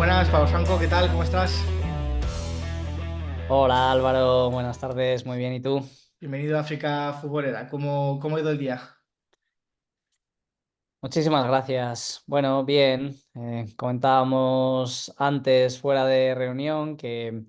Buenas, Pablo Franco, ¿qué tal? ¿Cómo estás? Hola Álvaro, buenas tardes, muy bien, ¿y tú? Bienvenido a África Futbolera. ¿Cómo ha ido el día? Muchísimas gracias. Bueno, bien, comentábamos antes fuera de reunión que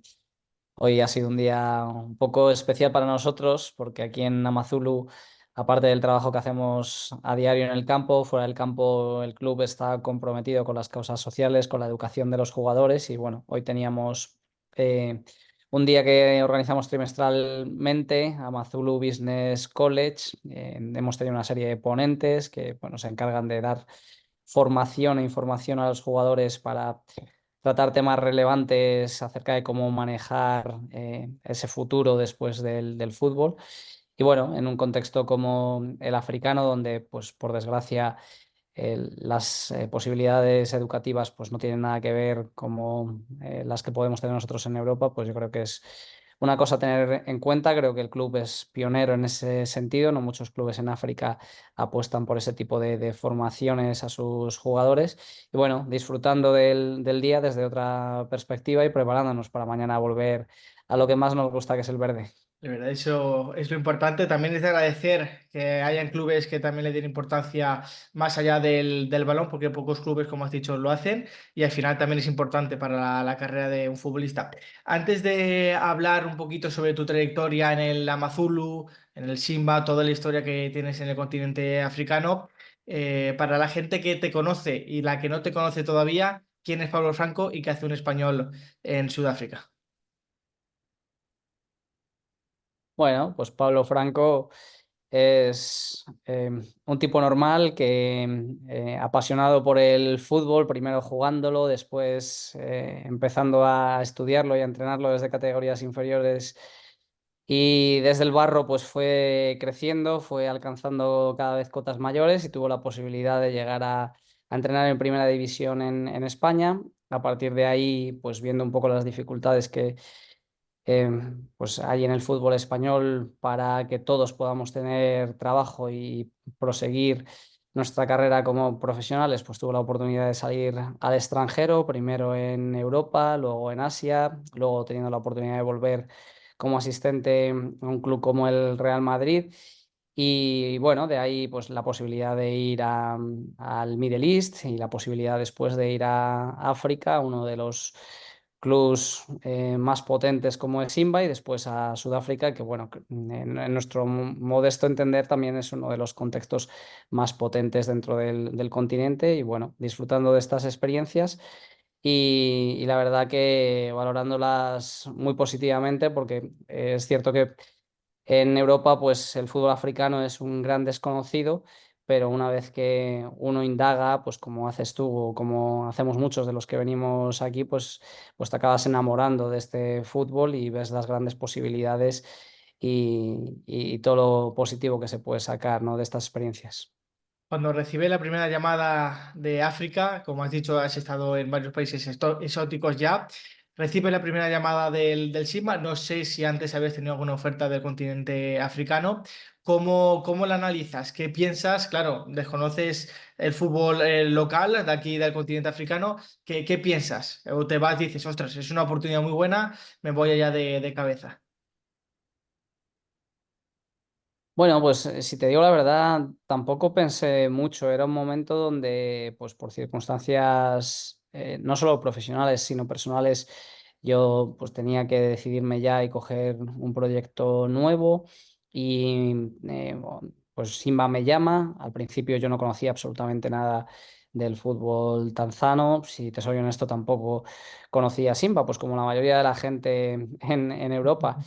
hoy ha sido un día un poco especial para nosotros porque aquí en Amazulu, aparte del trabajo que hacemos a diario en el campo, fuera del campo el club está comprometido con las causas sociales, con la educación de los jugadores y bueno, hoy teníamos eh, un día que organizamos trimestralmente, Amazulu Business College. Hemos tenido una serie de ponentes que bueno, se encargan de dar formación e información a los jugadores para tratar temas relevantes acerca de cómo manejar ese futuro después del fútbol. Y bueno, en un contexto como el africano, donde pues por desgracia las posibilidades educativas pues no tienen nada que ver como las que podemos tener nosotros en Europa, pues yo creo que es una cosa a tener en cuenta. Creo que el club es pionero en ese sentido. No muchos clubes en África apuestan por ese tipo de formaciones a sus jugadores. Y bueno, disfrutando del día desde otra perspectiva y preparándonos para mañana volver a lo que más nos gusta, que es el verde. De verdad, eso es lo importante. También es de agradecer que hayan clubes que también le den importancia más allá del balón, porque pocos clubes, como has dicho, lo hacen. Y al final también es importante para la carrera de un futbolista. Antes de hablar un poquito sobre tu trayectoria en el Amazulu, en el Simba, toda la historia que tienes en el continente africano, para la gente que te conoce y la que no te conoce todavía, ¿quién es Pablo Franco y qué hace un español en Sudáfrica? Bueno, pues Pablo Franco es un tipo normal que apasionado por el fútbol, primero jugándolo, después empezando a estudiarlo y a entrenarlo desde categorías inferiores y desde el barro pues fue creciendo, fue alcanzando cada vez cotas mayores y tuvo la posibilidad de llegar a entrenar en primera división en España. A partir de ahí, pues viendo un poco las dificultades que eh, pues hay en el fútbol español para que todos podamos tener trabajo y proseguir nuestra carrera como profesionales, pues tuve la oportunidad de salir al extranjero, primero en Europa, luego en Asia, luego teniendo la oportunidad de volver como asistente a un club como el Real Madrid. Y bueno, de ahí pues la posibilidad de ir al Middle East y la posibilidad después de ir a África, uno de los clubs más potentes como es Simba, y después a Sudáfrica, que bueno, en nuestro modesto entender también es uno de los contextos más potentes dentro del continente y bueno, disfrutando de estas experiencias y la verdad que valorándolas muy positivamente porque es cierto que en Europa, pues el fútbol africano es un gran desconocido, pero una vez que uno indaga, pues como haces tú o como hacemos muchos de los que venimos aquí, pues te acabas enamorando de este fútbol y ves las grandes posibilidades y todo lo positivo que se puede sacar, ¿no?, de estas experiencias. Cuando recibí la primera llamada de África, como has dicho, has estado en varios países exóticos ya. Recibe la primera llamada del Sigma. No sé si antes habías tenido alguna oferta del continente africano. ¿Cómo la analizas? ¿Qué piensas? Claro, desconoces el fútbol local de aquí del continente africano. ¿Qué piensas? O te vas y dices, ostras, es una oportunidad muy buena, me voy allá de cabeza. Bueno, pues si te digo la verdad, tampoco pensé mucho. Era un momento donde, pues por circunstancias no solo profesionales, sino personales, yo pues tenía que decidirme ya y coger un proyecto nuevo. Y pues Simba me llama. Al principio yo no conocía absolutamente nada del fútbol tanzano. Si te soy honesto, tampoco conocía a Simba, pues como la mayoría de la gente en Europa.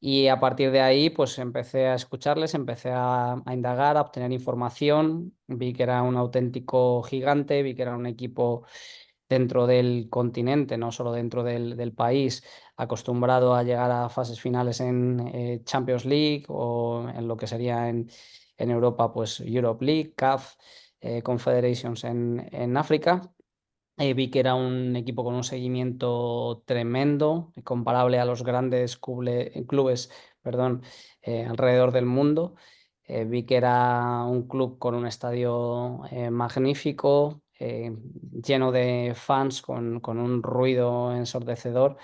Y a partir de ahí, pues empecé a escucharles, empecé a indagar, a obtener información. Vi que era un auténtico gigante, vi que era un equipo dentro del continente, no solo dentro del país, acostumbrado a llegar a fases finales en Champions League o en lo que sería en Europa, pues Europe League, CAF, Confederations en África. Vi que era un equipo con un seguimiento tremendo, comparable a los grandes clubes, perdón, alrededor del mundo. Vi que era un club con un estadio magnífico, lleno de fans con un ruido ensordecedor.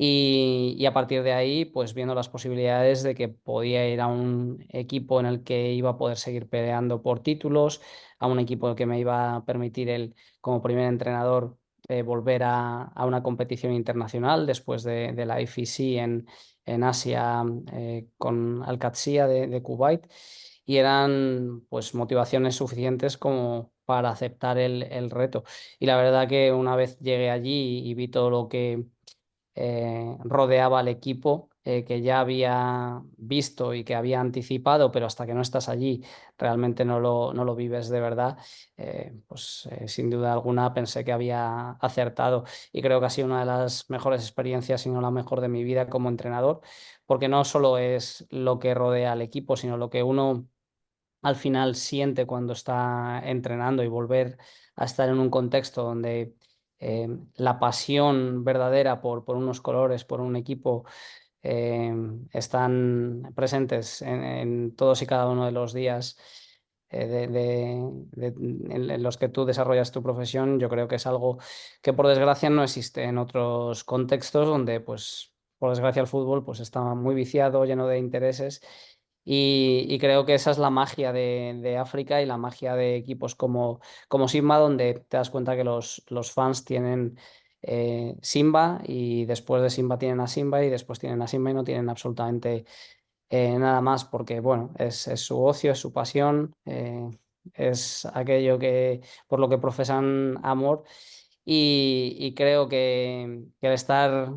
Y a partir de ahí, pues viendo las posibilidades de que podía ir a un equipo en el que iba a poder seguir peleando por títulos, a un equipo que me iba a permitir él, como primer entrenador, volver a una competición internacional después de la IFSC en Asia, con Al Qadsiya de Kuwait. Y eran pues motivaciones suficientes como para aceptar el reto. Y la verdad que una vez llegué allí y vi todo lo que rodeaba al equipo, que ya había visto y que había anticipado, pero hasta que no estás allí realmente no lo vives de verdad. Sin duda alguna pensé que había acertado, y creo que ha sido una de las mejores experiencias, si no la mejor de mi vida como entrenador, porque no solo es lo que rodea al equipo, sino lo que uno al final siente cuando está entrenando, y volver a estar en un contexto donde la pasión verdadera por unos colores, por un equipo, eh, están presentes en todos y cada uno de los días en los que tú desarrollas tu profesión. Yo creo que es algo que por desgracia no existe en otros contextos donde, pues, por desgracia el fútbol pues está muy viciado, lleno de intereses. Y creo que esa es la magia de África y la magia de equipos como Simba, donde te das cuenta que los fans tienen Simba, y después de Simba tienen a Simba, y después tienen a Simba y no tienen absolutamente nada más, porque bueno, es su ocio, es su pasión, es aquello por lo que profesan amor. Y creo que el estar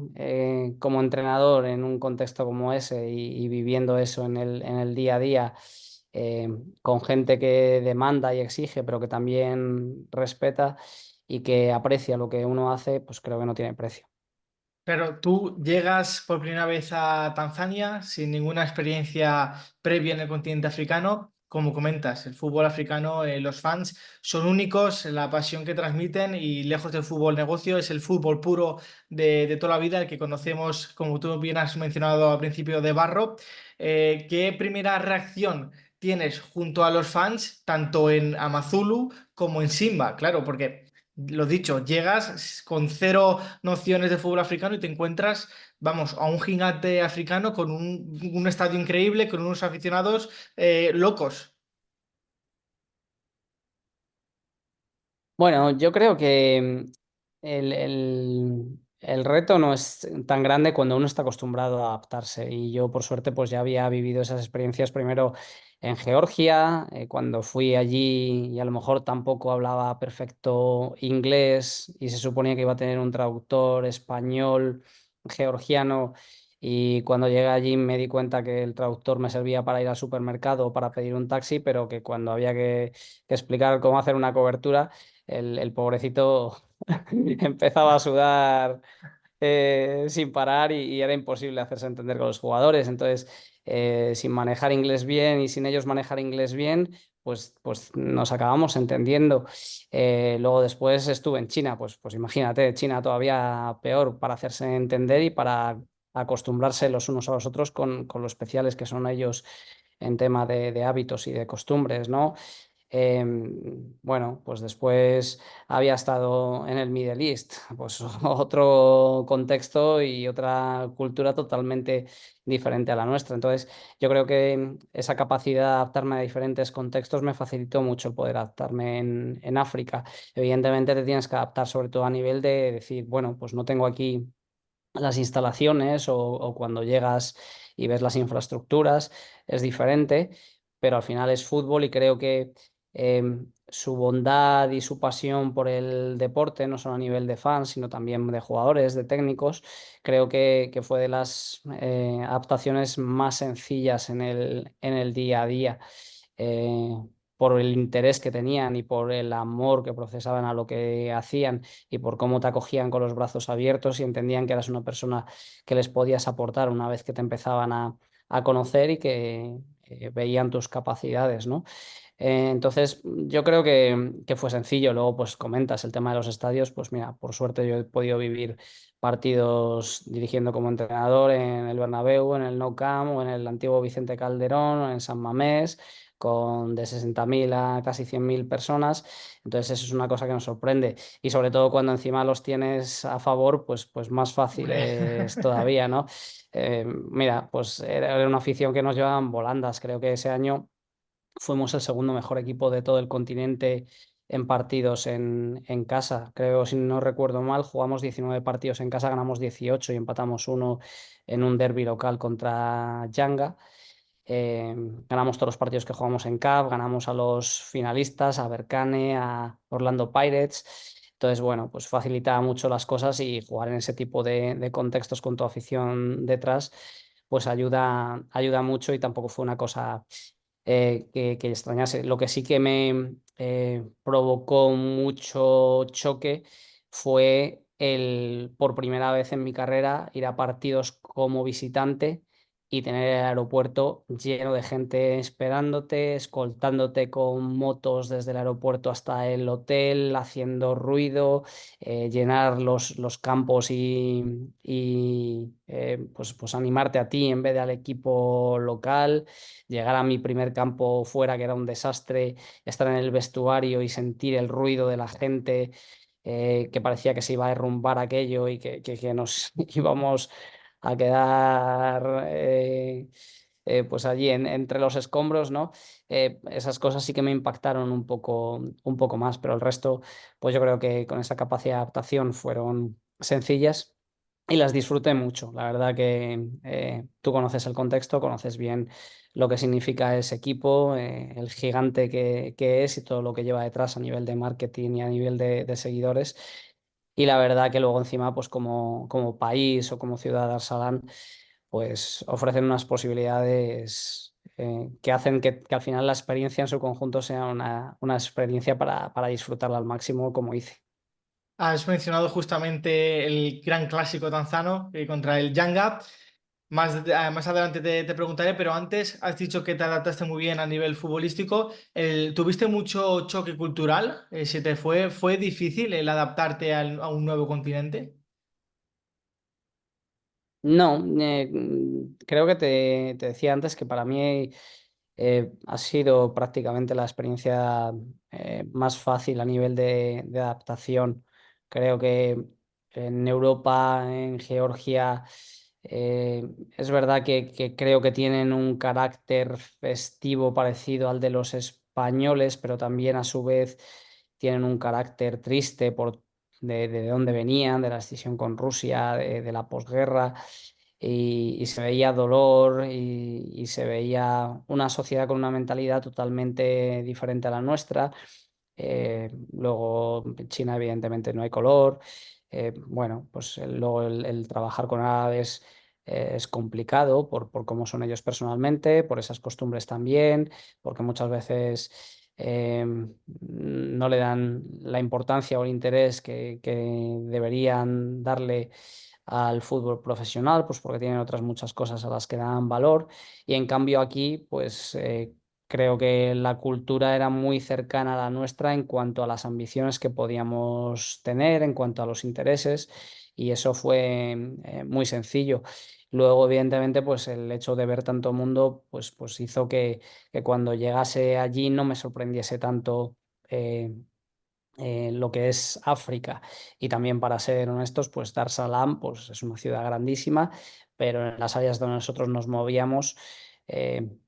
como entrenador en un contexto como ese, y viviendo eso en el día a día, eh, con gente que demanda y exige, pero que también respeta y que aprecia lo que uno hace, pues creo que no tiene precio. Pero tú llegas por primera vez a Tanzania sin ninguna experiencia previa en el continente africano. Como comentas, el fútbol africano, los fans son únicos, la pasión que transmiten, y lejos del fútbol negocio es el fútbol puro de toda la vida, el que conocemos, como tú bien has mencionado al principio, de barro. ¿Qué primera reacción tienes junto a los fans, tanto en Amazulu como en Simba? Claro, porque lo dicho, llegas con cero nociones de fútbol africano y te encuentras, vamos, a un gigante africano con un estadio increíble, con unos aficionados locos. Bueno, yo creo que el reto no es tan grande cuando uno está acostumbrado a adaptarse. Y yo, por suerte, pues ya había vivido esas experiencias primero en Georgia, cuando fui allí, y a lo mejor tampoco hablaba perfecto inglés, y se suponía que iba a tener un traductor español, georgiano. Y cuando llegué allí me di cuenta que el traductor me servía para ir al supermercado o para pedir un taxi, pero que cuando había que explicar cómo hacer una cobertura, el pobrecito empezaba a sudar sin parar, y era imposible hacerse entender con los jugadores. Entonces, sin manejar inglés bien y sin ellos manejar inglés bien, pues nos acabamos entendiendo. Luego después estuve en China, pues imagínate, China todavía peor para hacerse entender y para acostumbrarse los unos a los otros con lo especiales que son ellos en tema de hábitos y de costumbres, ¿no? Bueno, pues después había estado en el Middle East, pues otro contexto y otra cultura totalmente diferente a la nuestra. Entonces, yo creo que esa capacidad de adaptarme a diferentes contextos me facilitó mucho el poder adaptarme en África. Evidentemente te tienes que adaptar sobre todo a nivel de decir, bueno, pues no tengo aquí las instalaciones, o cuando llegas y ves las infraestructuras, es diferente, pero al final es fútbol. Y creo que su bondad y su pasión por el deporte, no solo a nivel de fans, sino también de jugadores, de técnicos, creo que fue de las adaptaciones más sencillas en el día a día. Eh, por el interés que tenían y por el amor que procesaban a lo que hacían, y por cómo te acogían con los brazos abiertos y entendían que eras una persona que les podías aportar una vez que te empezaban a conocer, y que veían tus capacidades, ¿no? Entonces, yo creo que fue sencillo. Luego, pues comentas el tema de los estadios. Pues mira, por suerte yo he podido vivir partidos dirigiendo como entrenador en el Bernabéu, en el Nou Camp, o en el antiguo Vicente Calderón, o en San Mamés, con de 60.000 a casi 100.000 personas. Entonces eso es una cosa que nos sorprende. Y sobre todo cuando encima los tienes a favor, pues más fácil Hombre. es todavía, ¿no? Mira, pues era una afición que nos llevaban volandas. Creo que ese año fuimos el segundo mejor equipo de todo el continente en partidos en casa. Creo, si no recuerdo mal, jugamos 19 partidos en casa, ganamos 18 y empatamos uno en un derbi local contra Yanga. Eh, Ganamos todos los partidos que jugamos en CAP, ganamos a los finalistas, a Berkane, a Orlando Pirates. Entonces, bueno, pues facilita mucho las cosas y jugar en ese tipo de contextos con tu afición detrás, pues ayuda mucho y tampoco fue una cosa que extrañase. Lo que sí que me provocó mucho choque fue por primera vez en mi carrera, ir a partidos como visitante y tener el aeropuerto lleno de gente esperándote, escoltándote con motos desde el aeropuerto hasta el hotel, haciendo ruido, llenar los campos y pues animarte a ti en vez de al equipo local. Llegar a mi primer campo fuera, que era un desastre, estar en el vestuario y sentir el ruido de la gente, que parecía que se iba a derrumbar aquello y que nos íbamos a quedar pues allí entre los escombros, ¿no? Esas cosas sí que me impactaron un poco más, pero el resto, pues yo creo que con esa capacidad de adaptación fueron sencillas. Y las disfruté mucho. La verdad que tú conoces el contexto, conoces bien lo que significa ese equipo, el gigante que es y todo lo que lleva detrás a nivel de marketing y a nivel de seguidores. Y la verdad que luego encima, pues como país o como ciudad de Arsalan, pues ofrecen unas posibilidades que hacen que al final la experiencia en su conjunto sea una experiencia para disfrutarla al máximo, como hice. Has mencionado justamente el gran clásico tanzano contra el Yanga. Más adelante te preguntaré, pero antes has dicho que te adaptaste muy bien a nivel futbolístico. ¿Tuviste mucho choque cultural? ¿Fue difícil el adaptarte a un nuevo continente? No, creo que te decía antes que para mí ha sido prácticamente la experiencia más fácil a nivel de adaptación. Creo que en Europa, en Georgia, es verdad que creo que tienen un carácter festivo parecido al de los españoles, pero también a su vez tienen un carácter triste de dónde venían, de la escisión con Rusia, de la posguerra y se veía dolor y se veía una sociedad con una mentalidad totalmente diferente a la nuestra. Luego en China evidentemente no hay color. Bueno, pues luego el trabajar con árabes es complicado por cómo son ellos personalmente, por esas costumbres también, porque muchas veces no le dan la importancia o el interés que deberían darle al fútbol profesional, pues porque tienen otras muchas cosas a las que dan valor. Y en cambio aquí, pues creo que la cultura era muy cercana a la nuestra en cuanto a las ambiciones que podíamos tener, en cuanto a los intereses, y eso fue muy sencillo. Luego, evidentemente, pues el hecho de ver tanto mundo, pues hizo que cuando llegase allí no me sorprendiese tanto. Lo que es África. Y también, para ser honestos, pues Dar Salaam pues, es una ciudad grandísima, pero en las áreas donde nosotros nos movíamos,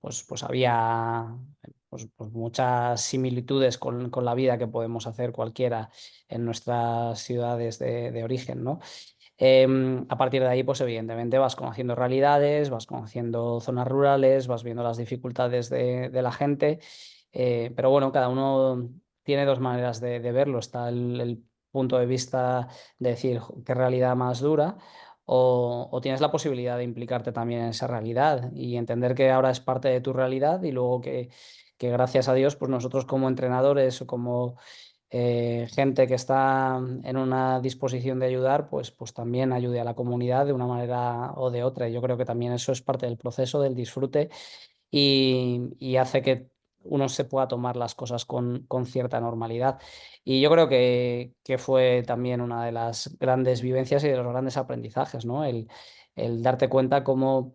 pues había pues muchas similitudes con la vida que podemos hacer cualquiera en nuestras ciudades de origen, ¿no? A partir de ahí, pues evidentemente vas conociendo realidades, vas conociendo zonas rurales, vas viendo las dificultades de la gente, pero bueno, cada uno tiene dos maneras de verlo. Está el punto de vista de decir qué realidad más dura. O tienes la posibilidad de implicarte también en esa realidad y entender que ahora es parte de tu realidad y luego que gracias a Dios, pues nosotros como entrenadores o como gente que está en una disposición de ayudar, pues también ayude a la comunidad de una manera o de otra. Yo creo que también eso es parte del proceso, del disfrute y hace que uno se pueda tomar las cosas con cierta normalidad. Y yo creo que fue también una de las grandes vivencias y de los grandes aprendizajes, ¿no? El darte cuenta cómo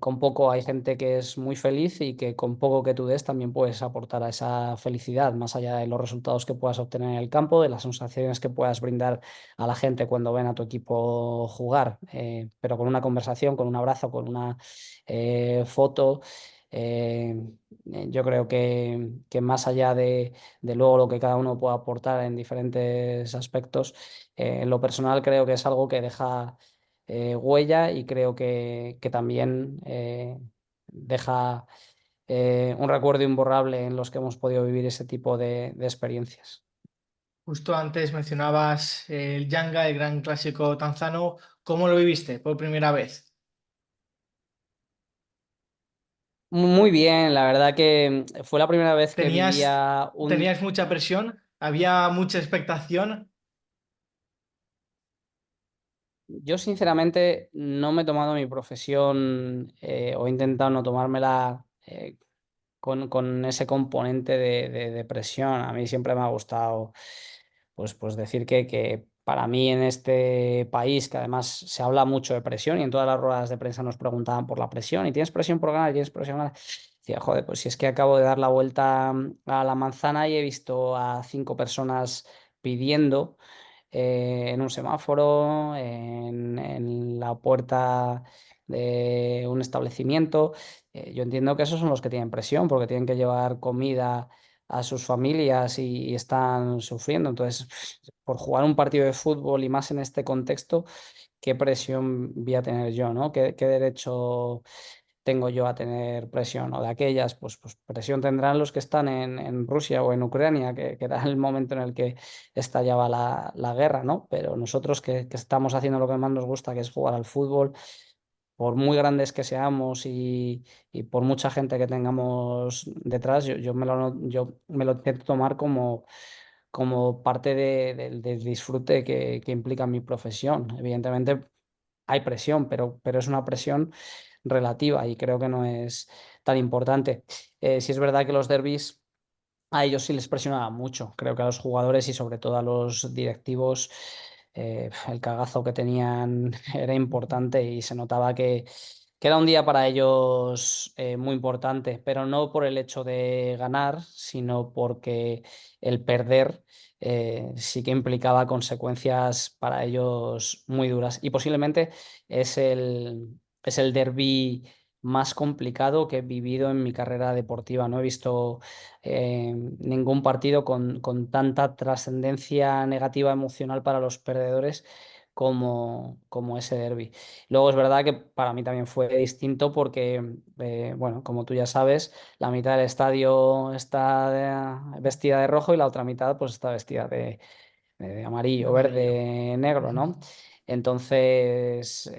con poco hay gente que es muy feliz y que con poco que tú des también puedes aportar a esa felicidad, más allá de los resultados que puedas obtener en el campo, de las sensaciones que puedas brindar a la gente cuando ven a tu equipo jugar, pero con una conversación, con un abrazo, con una foto. eh, yo creo que más allá de luego lo que cada uno pueda aportar en diferentes aspectos, en lo personal creo que es algo que deja huella y creo que también deja un recuerdo imborrable en los que hemos podido vivir ese tipo de experiencias. Justo antes mencionabas el Yanga, el gran clásico tanzano. ¿Cómo lo viviste por primera vez? Muy bien, la verdad que fue la primera vez que ¿Tenías, vivía tenías mucha presión? ¿Había mucha expectación? Yo sinceramente no me he tomado mi profesión o he intentado no tomármela con ese componente de presión. A mí siempre me ha gustado pues decir que para mí en este país, que además se habla mucho de presión y en todas las ruedas de prensa nos preguntaban por la presión y tienes presión por ganar, tienes presión por ganar. Decía, joder, pues si es que acabo de dar la vuelta a la manzana y he visto a 5 personas pidiendo en un semáforo, en la puerta de un establecimiento. Yo entiendo que esos son los que tienen presión porque tienen que llevar comida a sus familias y están sufriendo. Entonces, por jugar un partido de fútbol y más en este contexto, ¿qué presión voy a tener yo, ¿no? ¿Qué derecho tengo yo a tener presión? O de aquellas, pues presión tendrán los que están en Rusia o en Ucrania, que era el momento en el que estallaba la guerra, ¿no? Pero nosotros que estamos haciendo lo que más nos gusta, que es jugar al fútbol, por muy grandes que seamos y por mucha gente que tengamos detrás, yo me lo intento tomar como parte del disfrute que implica mi profesión. Evidentemente hay presión, pero es una presión relativa y creo que no es tan importante. Si es verdad que los derbis a ellos sí les presionaba mucho. Creo que a los jugadores y sobre todo a los directivos el cagazo que tenían era importante y se notaba que era un día para ellos muy importante, pero no por el hecho de ganar, sino porque el perder sí que implicaba consecuencias para ellos muy duras. Y posiblemente es el derbi más complicado que he vivido en mi carrera deportiva. No he visto ningún partido con tanta trascendencia negativa emocional para los perdedores como ese derbi. Luego es verdad que para mí también fue distinto porque, bueno, como tú ya sabes, la mitad del estadio está vestida de rojo y la otra mitad pues está vestida de De amarillo, amarillo. verde, negro, Ujú. ¿no? Entonces,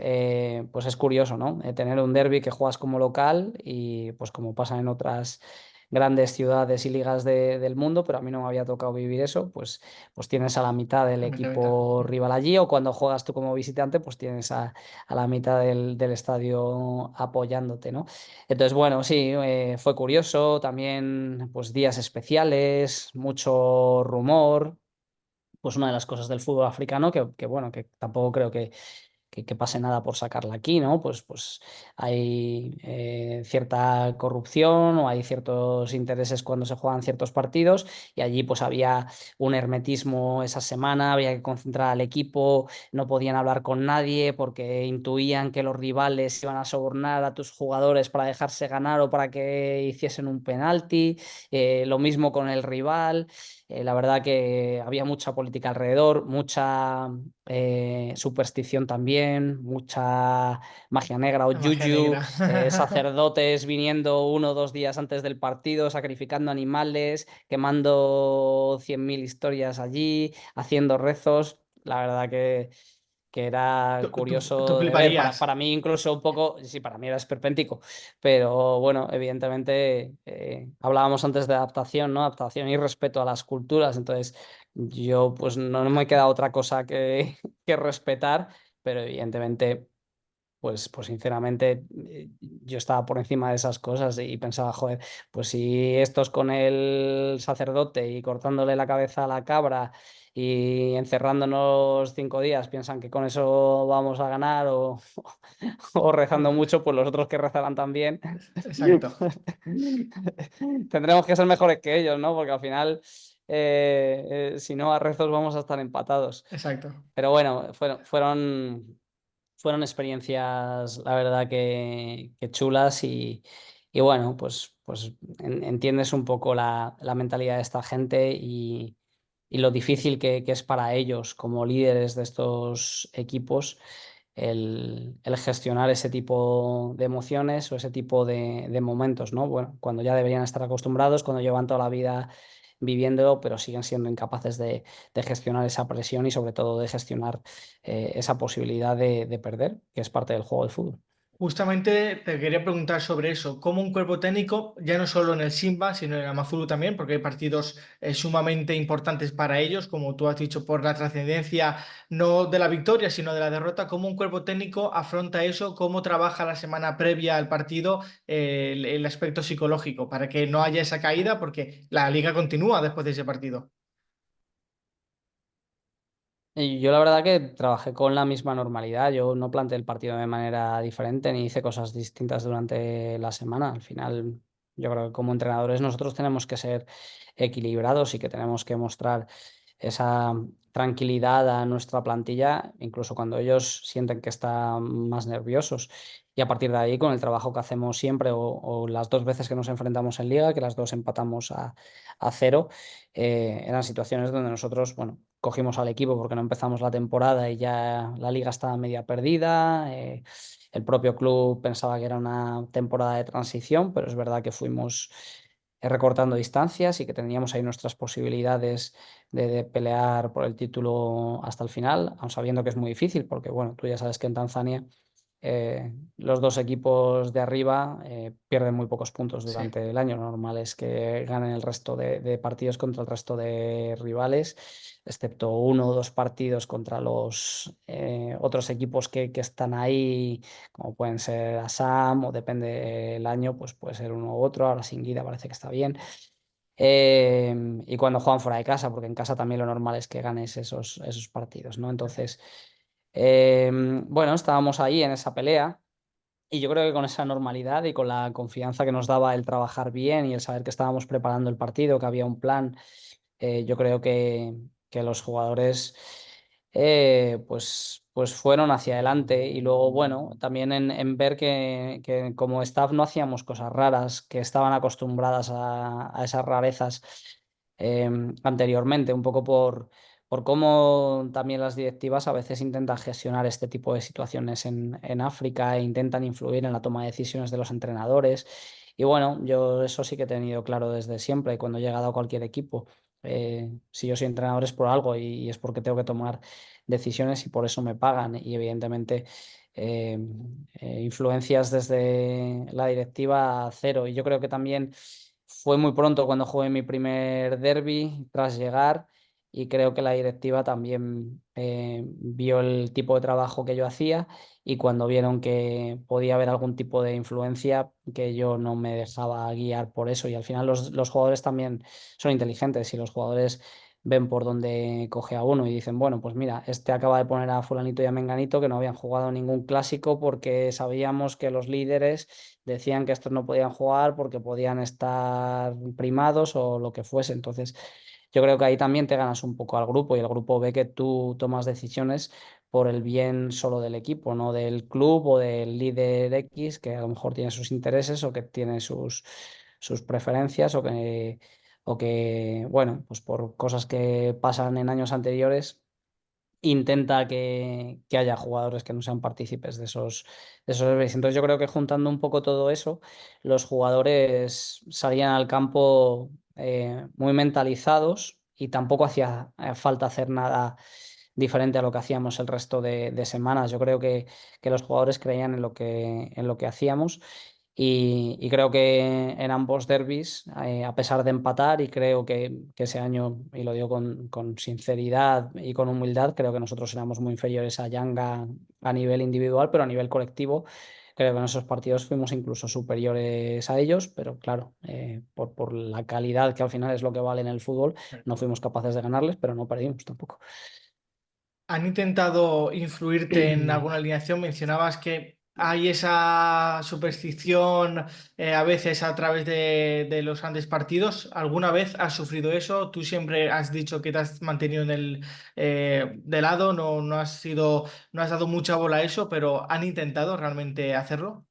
pues es curioso, ¿no? Tener un derbi que juegas como local y pues como pasa en otras grandes ciudades y ligas del mundo, pero a mí no me había tocado vivir eso, pues tienes a la mitad del La mitad. equipo rival allí o cuando juegas tú como visitante, pues tienes a la mitad del estadio apoyándote, ¿no? Entonces, bueno, sí, fue curioso, también pues días especiales, mucho rumor, pues una de las cosas del fútbol africano bueno, que tampoco creo que pase nada por sacarla aquí, ¿no? Pues hay cierta corrupción o hay ciertos intereses cuando se juegan ciertos partidos y allí pues había un hermetismo esa semana, había que concentrar al equipo, no podían hablar con nadie porque intuían que los rivales iban a sobornar a tus jugadores para dejarse ganar o para que hiciesen un penalti, lo mismo con el rival. La verdad que había mucha política alrededor, mucha superstición también, mucha magia negra o La magia juju, negra. sacerdotes viniendo 1 o 2 días antes del partido, sacrificando animales, quemando 100.000 historias allí, haciendo rezos. La verdad que era Tú curioso de ver. Para, fliparías. para mí incluso un poco, sí, para mí era esperpéntico, pero bueno, evidentemente hablábamos antes de adaptación, ¿no? Adaptación y respeto a las culturas, entonces yo pues no me queda otra cosa que respetar, pero evidentemente pues sinceramente yo estaba por encima de esas cosas y pensaba, joder, pues si estos con el sacerdote y cortándole la cabeza a la cabra y encerrándonos 5 días piensan que con eso vamos a ganar o rezando mucho, pues los otros que rezarán también. Exacto, Tendremos que ser mejores que ellos, ¿no? Porque al final, si no, a rezos vamos a estar empatados. exacto. Pero bueno, fueron experiencias, la verdad, que chulas y bueno, pues entiendes un poco la mentalidad de esta gente y lo difícil que es para ellos como líderes de estos equipos el gestionar ese tipo de emociones o ese tipo de momentos, ¿no? Bueno, cuando ya deberían estar acostumbrados, cuando llevan toda la vida viviendo, pero siguen siendo incapaces de gestionar esa presión y sobre todo de gestionar esa posibilidad de perder, que es parte del juego del fútbol. Justamente te quería preguntar sobre eso, cómo un cuerpo técnico, ya no solo en el Simba, sino en el Amazulu también, porque hay partidos sumamente importantes para ellos, como tú has dicho, por la trascendencia no de la victoria, sino de la derrota, cómo un cuerpo técnico afronta eso, cómo trabaja la semana previa al partido el aspecto psicológico, para que no haya esa caída, porque la liga continúa después de ese partido. Y yo la verdad que trabajé con la misma normalidad, yo no planteé el partido de manera diferente ni hice cosas distintas durante la semana. Al final, yo creo que como entrenadores nosotros tenemos que ser equilibrados y que tenemos que mostrar esa tranquilidad a nuestra plantilla, incluso cuando ellos sienten que están más nerviosos. Y a partir de ahí, con el trabajo que hacemos siempre o las 2 veces que nos enfrentamos en liga, que las dos empatamos a cero, eran situaciones donde nosotros, bueno, cogimos al equipo porque no empezamos la temporada y ya la liga estaba media perdida. El propio club pensaba que era una temporada de transición, pero es verdad que fuimos recortando distancias y que teníamos ahí nuestras posibilidades de pelear por el título hasta el final, aun sabiendo que es muy difícil, porque bueno, tú ya sabes que en Tanzania los dos equipos de arriba pierden muy pocos puntos Sí. durante el año. Lo normal es que ganen el resto de partidos contra el resto de rivales, excepto 1 o 2 partidos contra los otros equipos que están ahí, como pueden ser Assam o depende del año, pues puede ser uno u otro. Ahora Singida parece que está bien. Y cuando juegan fuera de casa, porque en casa también lo normal es que ganes esos partidos, ¿no? Entonces, bueno, estábamos ahí en esa pelea y yo creo que con esa normalidad y con la confianza que nos daba el trabajar bien y el saber que estábamos preparando el partido, que había un plan, yo creo que los jugadores pues fueron hacia adelante y luego, bueno, también en ver que como staff no hacíamos cosas raras, que estaban acostumbradas a esas rarezas anteriormente, un poco por cómo también las directivas a veces intentan gestionar este tipo de situaciones en África e intentan influir en la toma de decisiones de los entrenadores. Y bueno, yo eso sí que he tenido claro desde siempre, cuando he llegado a cualquier equipo. Si yo soy entrenador es por algo y es porque tengo que tomar decisiones y por eso me pagan. Y evidentemente eh, influencias desde la directiva cero. Y yo creo que también fue muy pronto cuando jugué mi primer derby tras llegar y creo que la directiva también vio el tipo de trabajo que yo hacía y cuando vieron que podía haber algún tipo de influencia, que yo no me dejaba guiar por eso. Y al final los jugadores también son inteligentes y los jugadores ven por dónde coge a uno y dicen, bueno, pues mira, este acaba de poner a fulanito y a menganito que no habían jugado ningún clásico porque sabíamos que los líderes decían que estos no podían jugar porque podían estar primados o lo que fuese. Entonces, yo creo que ahí también te ganas un poco al grupo y el grupo ve que tú tomas decisiones por el bien solo del equipo, no del club o del líder X, que a lo mejor tiene sus intereses o que tiene sus preferencias bueno, pues por cosas que pasan en años anteriores intenta que haya jugadores que no sean partícipes de esos derbis. Entonces yo creo que juntando un poco todo eso, los jugadores salían al campo muy mentalizados y tampoco hacía falta hacer nada diferente a lo que hacíamos el resto de semanas. Yo creo que los jugadores creían en lo que hacíamos Y creo que en ambos derbis, a pesar de empatar, y creo que ese año, y lo digo con sinceridad y con humildad, creo que nosotros éramos muy inferiores a Yanga a nivel individual, pero a nivel colectivo, creo que en esos partidos fuimos incluso superiores a ellos, pero claro, por la calidad que al final es lo que vale en el fútbol, no fuimos capaces de ganarles, pero no perdimos tampoco. ¿Han intentado influirte en alguna alineación? Mencionabas que hay esa superstición a veces a través de los grandes partidos. ¿Alguna vez has sufrido eso? Tú siempre has dicho que te has mantenido en el de lado, no has sido, no has dado mucha bola a eso, pero ¿han intentado realmente hacerlo?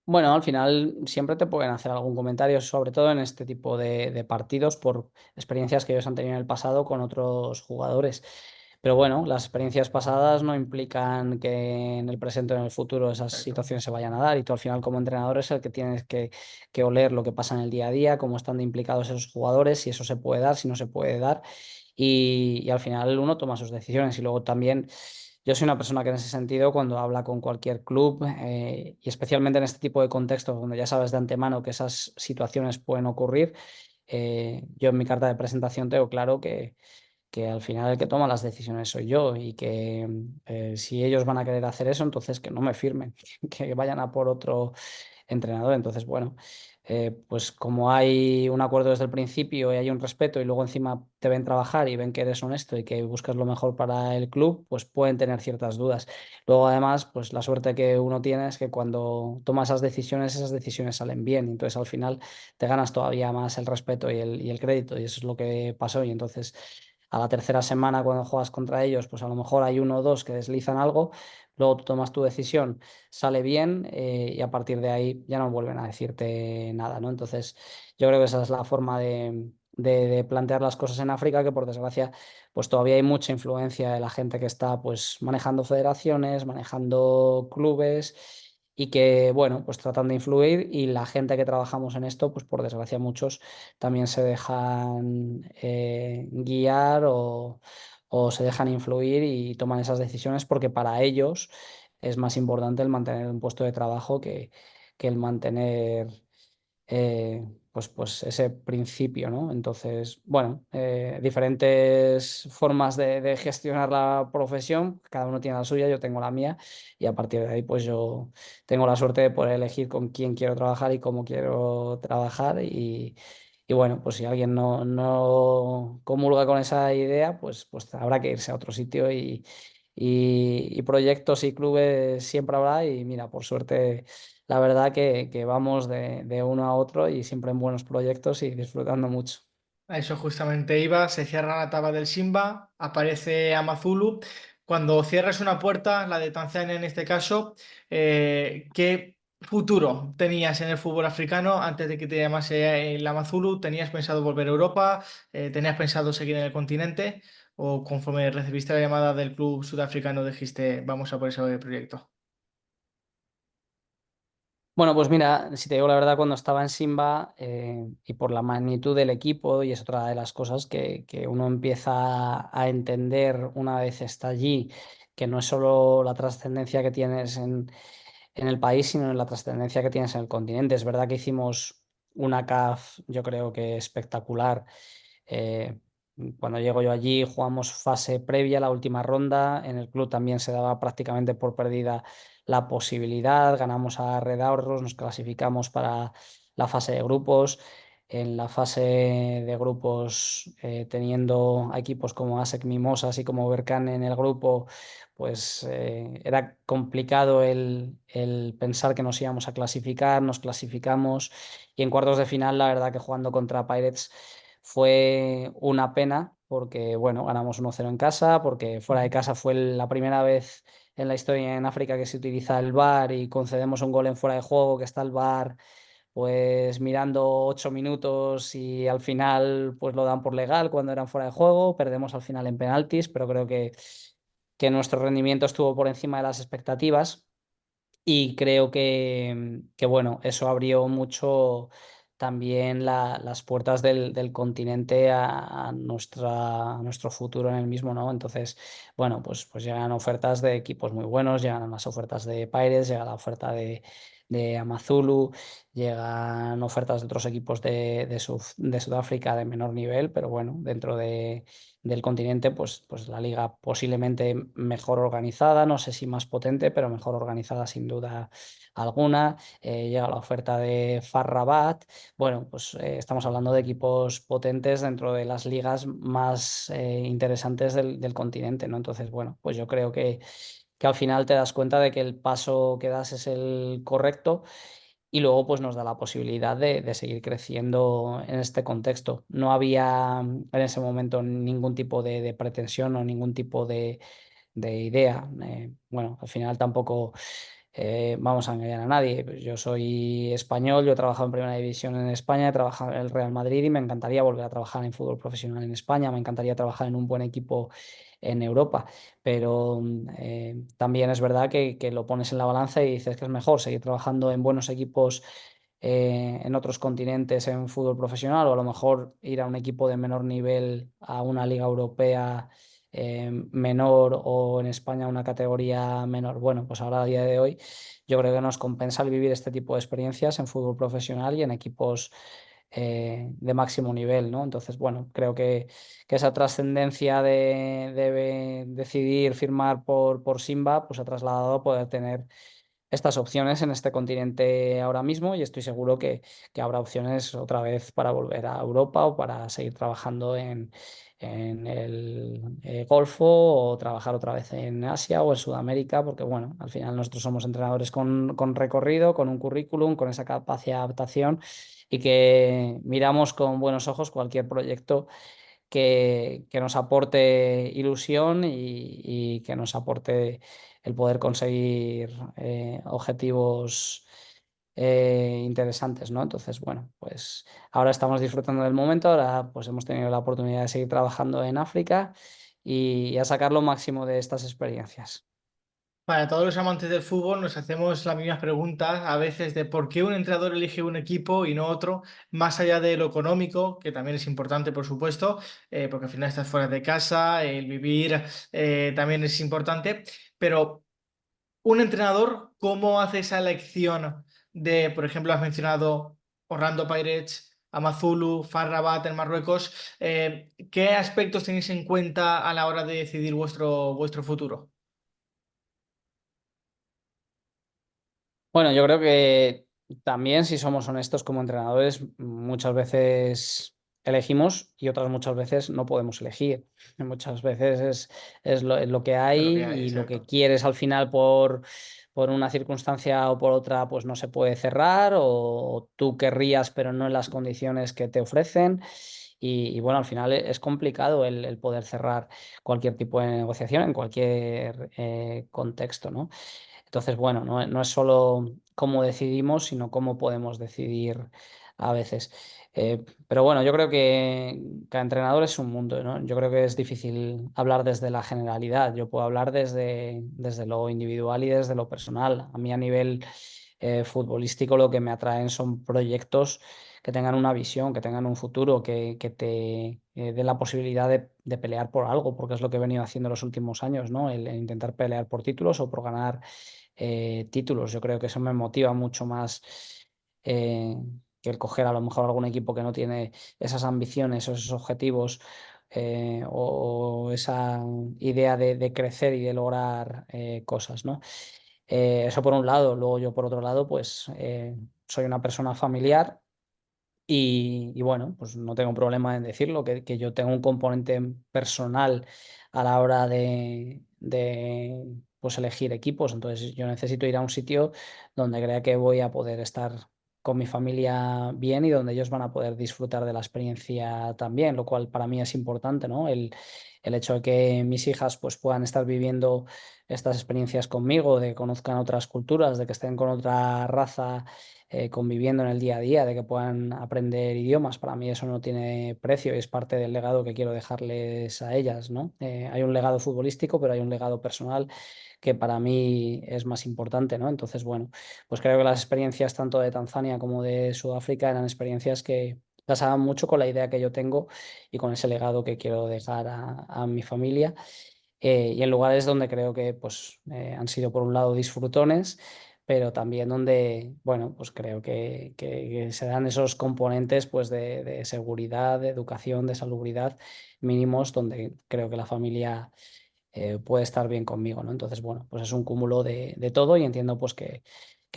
Bueno, al final siempre te pueden hacer algún comentario, sobre todo en este tipo de partidos, por experiencias que ellos han tenido en el pasado con otros jugadores. Pero bueno, las experiencias pasadas no implican que en el presente o en el futuro esas Exacto. situaciones se vayan a dar. Y tú al final como entrenador es el que tienes que oler lo que pasa en el día a día, cómo están de implicados esos jugadores, si eso se puede dar, si no se puede dar. Y al final uno toma sus decisiones. Y luego también yo soy una persona que en ese sentido, cuando habla con cualquier club, y especialmente en este tipo de contextos donde ya sabes de antemano que esas situaciones pueden ocurrir, yo en mi carta de presentación tengo claro que al final el que toma las decisiones soy yo y que si ellos van a querer hacer eso, entonces que no me firmen, que vayan a por otro entrenador. Entonces, bueno, pues como hay un acuerdo desde el principio y hay un respeto y luego encima te ven trabajar y ven que eres honesto y que buscas lo mejor para el club, pues pueden tener ciertas dudas. Luego, además, pues la suerte que uno tiene es que cuando toma esas decisiones salen bien. Y entonces, al final, te ganas todavía más el respeto y el crédito. Y eso es lo que pasó. Y entonces, a la tercera semana, cuando juegas contra ellos, pues a lo mejor hay uno o dos que deslizan algo. Luego tú tomas tu decisión, sale bien, y a partir de ahí ya no vuelven a decirte nada, ¿no? Entonces, yo creo que esa es la forma de plantear las cosas en África, que por desgracia, pues todavía hay mucha influencia de la gente que está pues manejando federaciones, manejando clubes y que, bueno, pues tratan de influir y la gente que trabajamos en esto, pues por desgracia muchos también se dejan guiar o se dejan influir y toman esas decisiones porque para ellos es más importante el mantener un puesto de trabajo que el mantener pues ese principio, ¿no? Entonces, bueno, diferentes formas de gestionar la profesión, cada uno tiene la suya, yo tengo la mía y a partir de ahí pues yo tengo la suerte de poder elegir con quién quiero trabajar y cómo quiero trabajar y bueno, pues si alguien no comulga con esa idea, pues habrá que irse a otro sitio y proyectos y clubes siempre habrá y mira, por suerte la verdad que vamos de uno a otro y siempre en buenos proyectos y disfrutando mucho. A eso justamente iba, se cierra la taba del Simba, aparece Amazulu. Cuando cierras una puerta, la de Tanzania en este caso, ¿qué futuro tenías en el fútbol africano antes de que te llamase el Amazulu? ¿Tenías pensado volver a Europa? ¿Tenías pensado seguir en el continente? ¿O conforme recibiste la llamada del club sudafricano dijiste, vamos a por ese proyecto? Bueno, pues mira, si te digo la verdad, cuando estaba en Simba y por la magnitud del equipo, y es otra de las cosas que uno empieza a entender una vez está allí, que no es solo la trascendencia que tienes en el país, sino en la trascendencia que tienes en el continente. Es verdad que hicimos una CAF, yo creo que espectacular. Eh, Cuando llego yo allí, jugamos fase previa, la última ronda. En el club también se daba prácticamente por perdida la posibilidad. Ganamos a Red Arrows, nos clasificamos para la fase de grupos. En la fase de grupos, teniendo a equipos como ASEC Mimosas y como Berkane en el grupo, pues era complicado el pensar que nos íbamos a clasificar, nos clasificamos y en cuartos de final la verdad que jugando contra Pirates fue una pena porque bueno, ganamos 1-0 en casa, porque fuera de casa fue la primera vez en la historia en África que se utiliza el VAR y concedemos un gol en fuera de juego, que está el VAR pues mirando 8 minutos y al final pues lo dan por legal cuando eran fuera de juego, perdemos al final en penaltis, pero creo que nuestro rendimiento estuvo por encima de las expectativas y creo que bueno, eso abrió mucho también las puertas del continente a a nuestro futuro en el mismo, ¿no? Entonces, bueno, pues llegan ofertas de equipos muy buenos, llegan las ofertas de Pirates, llega la oferta de Amazulu, llegan ofertas de otros equipos de Sudáfrica de menor nivel, pero bueno, dentro del continente, pues la liga posiblemente mejor organizada, no sé si más potente, pero mejor organizada sin duda alguna. Llega la oferta de FAR Rabat. Bueno, pues estamos hablando de equipos potentes dentro de las ligas más interesantes del continente, ¿no? Entonces, bueno, pues yo creo que al final te das cuenta de que el paso que das es el correcto y luego pues nos da la posibilidad de seguir creciendo en este contexto. No había en ese momento ningún tipo de pretensión o ningún tipo de idea. Bueno, al final tampoco vamos a engañar a nadie. Pues yo soy español, yo he trabajado en Primera División en España, he trabajado en el Real Madrid y me encantaría volver a trabajar en fútbol profesional en España, me encantaría trabajar en un buen equipo en Europa, pero también es verdad que lo pones en la balanza y dices que es mejor seguir trabajando en buenos equipos en otros continentes en fútbol profesional o a lo mejor ir a un equipo de menor nivel a una liga europea menor o en España una categoría menor. Bueno, pues ahora a día de hoy yo creo que nos compensa el vivir este tipo de experiencias en fútbol profesional y en equipos de máximo nivel, ¿no? Entonces, bueno, creo que esa trascendencia de decidir firmar por Simba, pues ha trasladado a poder tener estas opciones en este continente ahora mismo y estoy seguro que habrá opciones otra vez para volver a Europa o para seguir trabajando en el Golfo o trabajar otra vez en Asia o en Sudamérica, porque bueno, al final nosotros somos entrenadores con recorrido, con un currículum, con esa capacidad de adaptación y que miramos con buenos ojos cualquier proyecto que nos aporte ilusión y que nos aporte el poder conseguir objetivos interesantes, ¿no? Entonces, bueno, pues ahora estamos disfrutando del momento, ahora pues hemos tenido la oportunidad de seguir trabajando en África y a sacar lo máximo de estas experiencias. Para todos los amantes del fútbol nos hacemos las mismas preguntas a veces de por qué un entrenador elige un equipo y no otro, más allá de lo económico, que también es importante, por supuesto, porque al final estás fuera de casa, el vivir también es importante, pero un entrenador, ¿cómo hace esa elección de, por ejemplo, has mencionado Orlando Pirates, Amazulu, FAR Rabat en Marruecos? ¿Qué aspectos tenéis en cuenta a la hora de decidir vuestro futuro? Bueno, yo creo que también, si somos honestos como entrenadores, muchas veces elegimos y otras muchas veces no podemos elegir. Muchas veces es lo que hay Es lo que hay, y lo que exacto. quieres al final por una circunstancia o por otra, pues no se puede cerrar o tú querrías, pero no en las condiciones que te ofrecen. Y bueno, al final es complicado el poder cerrar cualquier tipo de negociación en cualquier contexto, ¿no? Entonces, bueno, no es solo cómo decidimos, sino cómo podemos decidir a veces. Pero bueno, yo creo que cada entrenador es un mundo, ¿no? Yo creo que es difícil hablar desde la generalidad. Yo puedo hablar desde lo individual y desde lo personal. A mí a nivel futbolístico lo que me atraen son proyectos que tengan una visión, que tengan un futuro, que te den la posibilidad de pelear por algo, porque es lo que he venido haciendo los últimos años, ¿no? El intentar pelear por títulos o por ganar títulos. Yo creo que eso me motiva mucho más eh, que el coger a lo mejor algún equipo que no tiene esas ambiciones o esos objetivos o esa idea de crecer y de lograr cosas, ¿no? Eso por un lado. Luego yo por otro lado, pues soy una persona familiar y bueno, pues no tengo problema en decirlo, que yo tengo un componente personal a la hora pues elegir equipos. Entonces yo necesito ir a un sitio donde crea que voy a poder estar con mi familia bien y donde ellos van a poder disfrutar de la experiencia también, lo cual para mí es importante, ¿no? El hecho de que mis hijas pues puedan estar viviendo estas experiencias conmigo, de que conozcan otras culturas, de que estén con otra raza conviviendo en el día a día, de que puedan aprender idiomas. Para mí eso no tiene precio y es parte del legado que quiero dejarles a ellas, ¿no? Hay un legado futbolístico, pero hay un legado personal que para mí es más importante, ¿no? Entonces, bueno, pues creo que las experiencias tanto de Tanzania como de Sudáfrica eran experiencias que casaban mucho con la idea que yo tengo y con ese legado que quiero dejar a mi familia. Y en lugares donde creo que pues, han sido por un lado disfrutones, pero también donde, bueno, pues creo que se dan esos componentes pues, de seguridad, de educación, de salubridad mínimos, donde creo que la familia puede estar bien conmigo, ¿no? Entonces, bueno, pues es un cúmulo de todo y entiendo pues que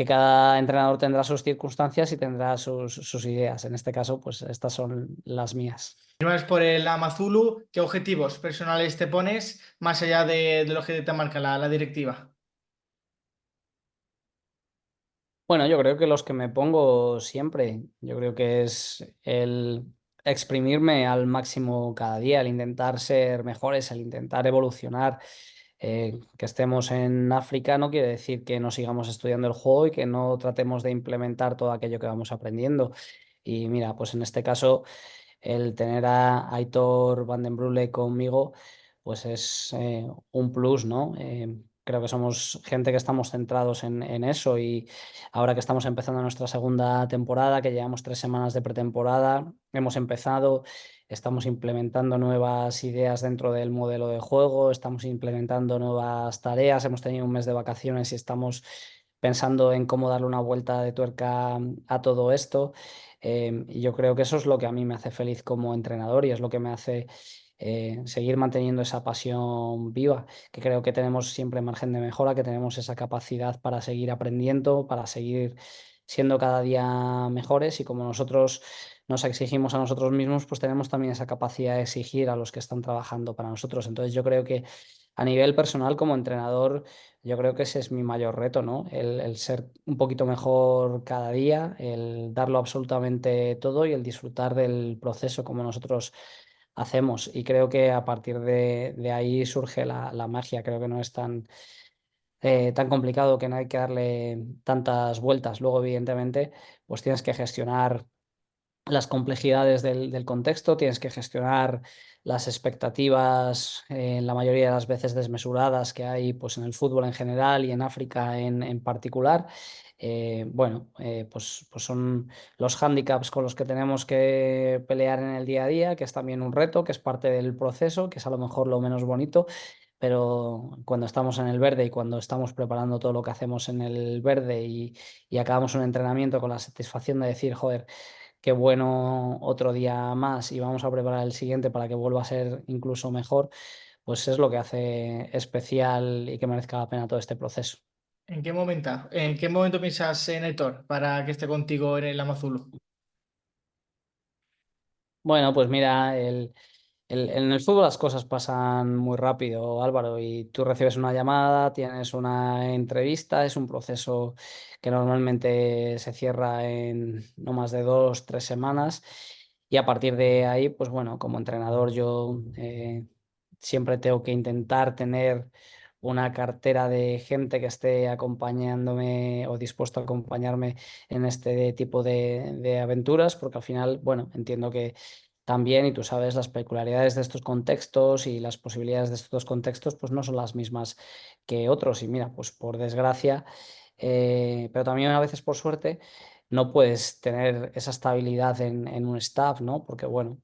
cada entrenador tendrá sus circunstancias y tendrá sus ideas. En este caso, pues estas son las mías. Si vas por el Amazulu, ¿qué objetivos personales te pones más allá de lo que te marca la directiva? Bueno, yo creo que los que me pongo siempre, yo creo que es el exprimirme al máximo cada día, el intentar ser mejores, el intentar evolucionar. Que estemos en África no quiere decir que no sigamos estudiando el juego y que no tratemos de implementar todo aquello que vamos aprendiendo. Y mira, pues en este caso el tener a Aitor Van den Brule conmigo, pues es un plus, ¿no? Creo que somos gente que estamos centrados en eso y ahora que estamos empezando nuestra segunda temporada, que llevamos 3 semanas de pretemporada, hemos empezado, estamos implementando nuevas ideas dentro del modelo de juego, estamos implementando nuevas tareas, hemos tenido un mes de vacaciones y estamos pensando en cómo darle una vuelta de tuerca a todo esto. Y yo creo que eso es lo que a mí me hace feliz como entrenador y es lo que me hace seguir manteniendo esa pasión viva, que creo que tenemos siempre margen de mejora, que tenemos esa capacidad para seguir aprendiendo, para seguir siendo cada día mejores y como nosotros nos exigimos a nosotros mismos, pues tenemos también esa capacidad de exigir a los que están trabajando para nosotros. Entonces yo creo que a nivel personal como entrenador, yo creo que ese es mi mayor reto, ¿no? El ser un poquito mejor cada día, el darlo absolutamente todo y el disfrutar del proceso como nosotros hacemos. Y creo que a partir de ahí surge la magia. Creo que no es tan complicado, que no hay que darle tantas vueltas. Luego, evidentemente, pues tienes que gestionar las complejidades del contexto, tienes que gestionar las expectativas, la mayoría de las veces desmesuradas que hay pues, en el fútbol en general y en África en particular. Pues son los hándicaps con los que tenemos que pelear en el día a día, que es también un reto, que es parte del proceso, que es a lo mejor lo menos bonito, pero cuando estamos en el verde y cuando estamos preparando todo lo que hacemos en el verde y acabamos un entrenamiento con la satisfacción de decir, joder, qué bueno otro día más y vamos a preparar el siguiente para que vuelva a ser incluso mejor, pues es lo que hace especial y que merezca la pena todo este proceso. ¿En qué momento piensas en Héctor para que esté contigo en el Amazulu? Bueno, pues mira, en el fútbol las cosas pasan muy rápido, Álvaro, y tú recibes una llamada, tienes una entrevista, es un proceso que normalmente se cierra en no más de 2, 3 semanas y a partir de ahí, pues bueno, como entrenador yo siempre tengo que intentar tener una cartera de gente que esté acompañándome o dispuesto a acompañarme en este tipo de aventuras, porque al final, bueno, entiendo que también, y tú sabes, las peculiaridades de estos contextos y las posibilidades de estos contextos, pues no son las mismas que otros. Y mira, pues por desgracia, pero también a veces por suerte, no puedes tener esa estabilidad en un staff, ¿no? Porque, bueno,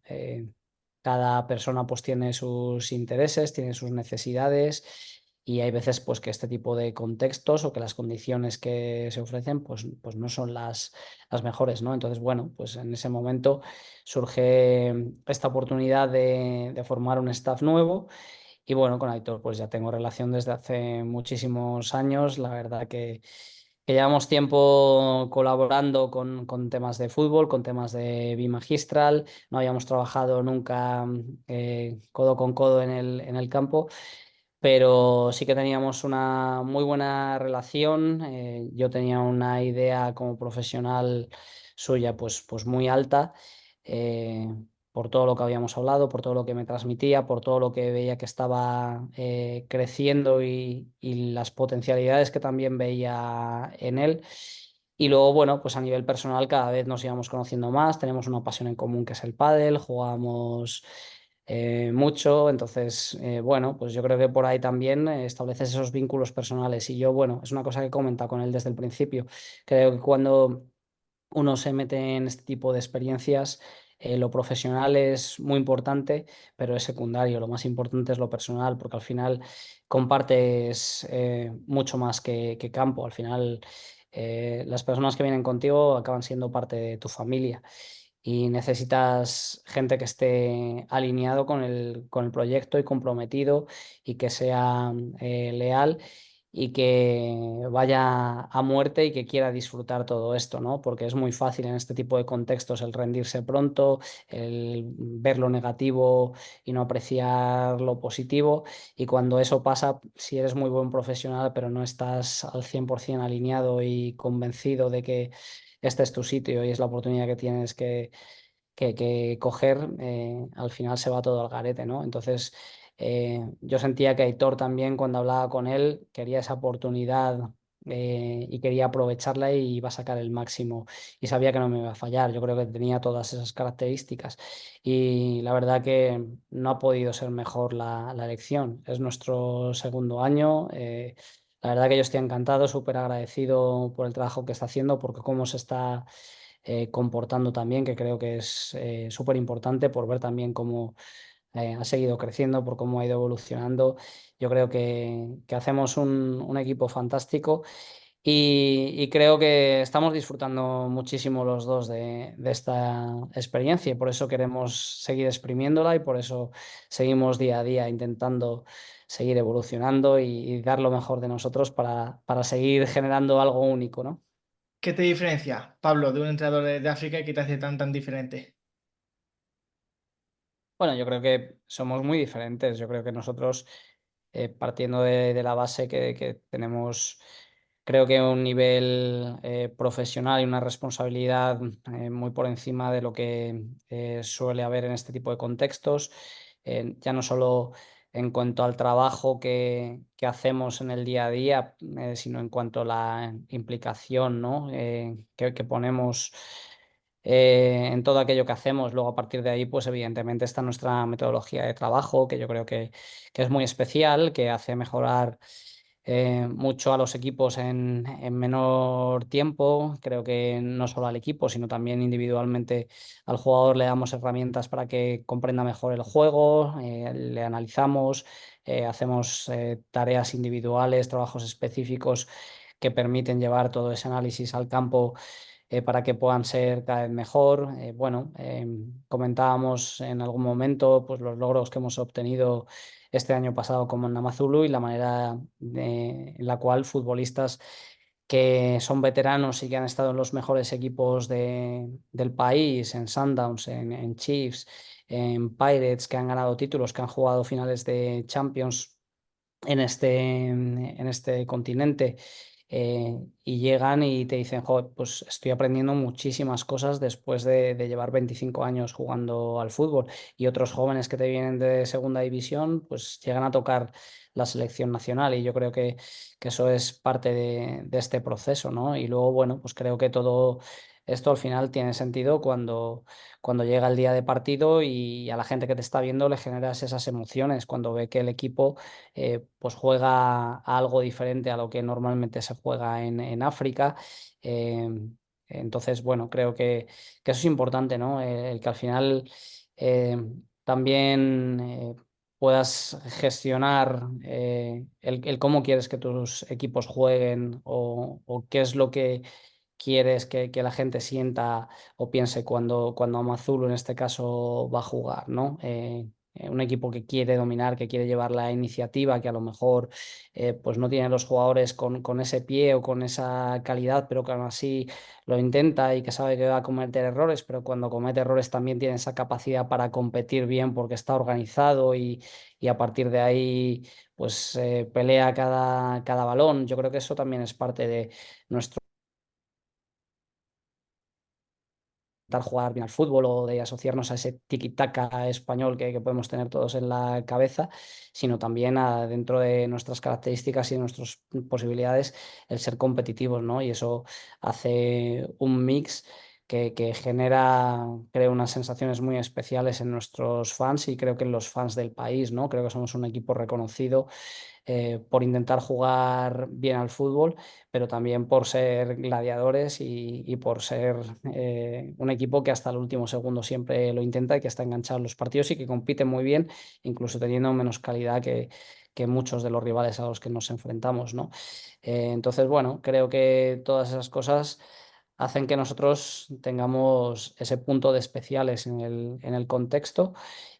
cada persona pues tiene sus intereses, tiene sus necesidades. Y hay veces pues que este tipo de contextos o que las condiciones que se ofrecen pues no son las mejores, ¿no? Entonces, bueno, pues en ese momento surge esta oportunidad de formar un staff nuevo y bueno, con Aitor pues ya tengo relación desde hace muchísimos años, la verdad que llevamos tiempo colaborando con temas de fútbol, con temas de bimagistral, no habíamos trabajado nunca codo con codo en el campo, pero sí que teníamos una muy buena relación. Yo tenía una idea como profesional suya pues muy alta, eh, por todo lo que habíamos hablado, por todo lo que me transmitía, por todo lo que veía que estaba creciendo y las potencialidades que también veía en él. Y luego, bueno, pues a nivel personal cada vez nos íbamos conociendo más, tenemos una pasión en común que es el pádel, jugamos mucho. Entonces, bueno, pues yo creo que por ahí también estableces esos vínculos personales. Y yo, bueno, es una cosa que he comentado con él desde el principio. Creo que cuando uno se mete en este tipo de experiencias, lo profesional es muy importante, pero es secundario. Lo más importante es lo personal, porque al final compartes mucho más que campo. Al final, las personas que vienen contigo acaban siendo parte de tu familia y necesitas gente que esté alineado con el proyecto y comprometido y que sea leal y que vaya a muerte y que quiera disfrutar todo esto, ¿no? Porque es muy fácil en este tipo de contextos el rendirse pronto, el ver lo negativo y no apreciar lo positivo. Y cuando eso pasa, si eres muy buen profesional, pero no estás al 100% alineado y convencido de que este es tu sitio y es la oportunidad que tienes que coger, al final se va todo al garete, ¿no? Entonces, yo sentía que Aitor también, cuando hablaba con él, quería esa oportunidad y quería aprovecharla y iba a sacar el máximo y sabía que no me iba a fallar. Yo creo que tenía todas esas características y la verdad que no ha podido ser mejor la elección. Es nuestro segundo año. La verdad que yo estoy encantado, súper agradecido por el trabajo que está haciendo, porque cómo se está comportando también, que creo que es súper importante por ver también cómo ha seguido creciendo, por cómo ha ido evolucionando. Yo creo que hacemos un equipo fantástico y creo que estamos disfrutando muchísimo los dos de esta experiencia y por eso queremos seguir exprimiéndola y por eso seguimos día a día intentando seguir evolucionando y dar lo mejor de nosotros para seguir generando algo único, ¿no? ¿Qué te diferencia, Pablo, de un entrenador de África y qué te hace tan diferente? Bueno, yo creo que somos muy diferentes. Yo creo que nosotros, partiendo de la base que tenemos, creo que un nivel profesional y una responsabilidad muy por encima de lo que suele haber en este tipo de contextos, ya no solo en cuanto al trabajo que hacemos en el día a día, sino en cuanto a la implicación, ¿no? Que ponemos en todo aquello que hacemos. Luego, a partir de ahí, pues evidentemente está nuestra metodología de trabajo, que yo creo que es muy especial, que hace mejorar mucho a los equipos en menor tiempo. Creo que no solo al equipo, sino también individualmente al jugador le damos herramientas para que comprenda mejor el juego, le analizamos, hacemos tareas individuales, trabajos específicos que permiten llevar todo ese análisis al campo para que puedan ser cada vez mejor. Bueno, comentábamos en algún momento pues, los logros que hemos obtenido este año pasado como en Namazulu y la manera en la cual futbolistas que son veteranos y que han estado en los mejores equipos del país, en Sundowns, en Chiefs, en Pirates, que han ganado títulos, que han jugado finales de Champions en este continente, y llegan y te dicen, "Jo, pues estoy aprendiendo muchísimas cosas después de llevar 25 años jugando al fútbol". Y otros jóvenes que te vienen de segunda división, pues llegan a tocar la selección nacional y yo creo que eso es parte de este proceso, ¿no? Y luego, bueno, pues creo que todo esto al final tiene sentido cuando llega el día de partido y a la gente que te está viendo le generas esas emociones cuando ve que el equipo pues juega a algo diferente a lo que normalmente se juega en África. Eh, entonces, bueno, creo que eso es importante, ¿no? El que al final eh, también puedas gestionar el cómo quieres que tus equipos jueguen o qué es lo que quieres que la gente sienta o piense cuando Amazulu en este caso va a jugar, ¿no? Un equipo que quiere dominar, que quiere llevar la iniciativa, que a lo mejor pues no tiene los jugadores con ese pie o con esa calidad, pero que aún así lo intenta y que sabe que va a cometer errores, pero cuando comete errores también tiene esa capacidad para competir bien porque está organizado y a partir de ahí pues pelea cada balón. Yo creo que eso también es parte de nuestro intentar jugar bien al fútbol o de asociarnos a ese tiki-taka español que podemos tener todos en la cabeza, sino también dentro de nuestras características y de nuestras posibilidades el ser competitivos, ¿no? Y eso hace un mix que genera, creo, unas sensaciones muy especiales en nuestros fans y creo que en los fans del país, ¿no? Creo que somos un equipo reconocido por intentar jugar bien al fútbol, pero también por ser gladiadores y por ser un equipo que hasta el último segundo siempre lo intenta y que está enganchado en los partidos y que compite muy bien, incluso teniendo menos calidad que muchos de los rivales a los que nos enfrentamos, ¿no? Entonces, bueno, creo que todas esas cosas hacen que nosotros tengamos ese punto de especiales en el contexto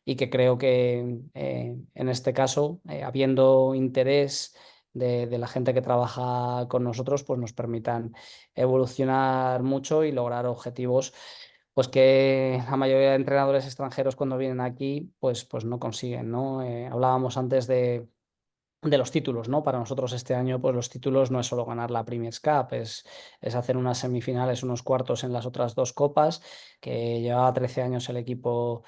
y que creo que en este caso, habiendo interés de la gente que trabaja con nosotros, pues nos permitan evolucionar mucho y lograr objetivos pues que la mayoría de entrenadores extranjeros cuando vienen aquí pues no consiguen, ¿no? Hablábamos antes de los títulos, ¿no? Para nosotros este año, pues los títulos no es solo ganar la Premiers Cup, es hacer unas semifinales, unos cuartos en las otras dos copas, que llevaba 13 años el equipo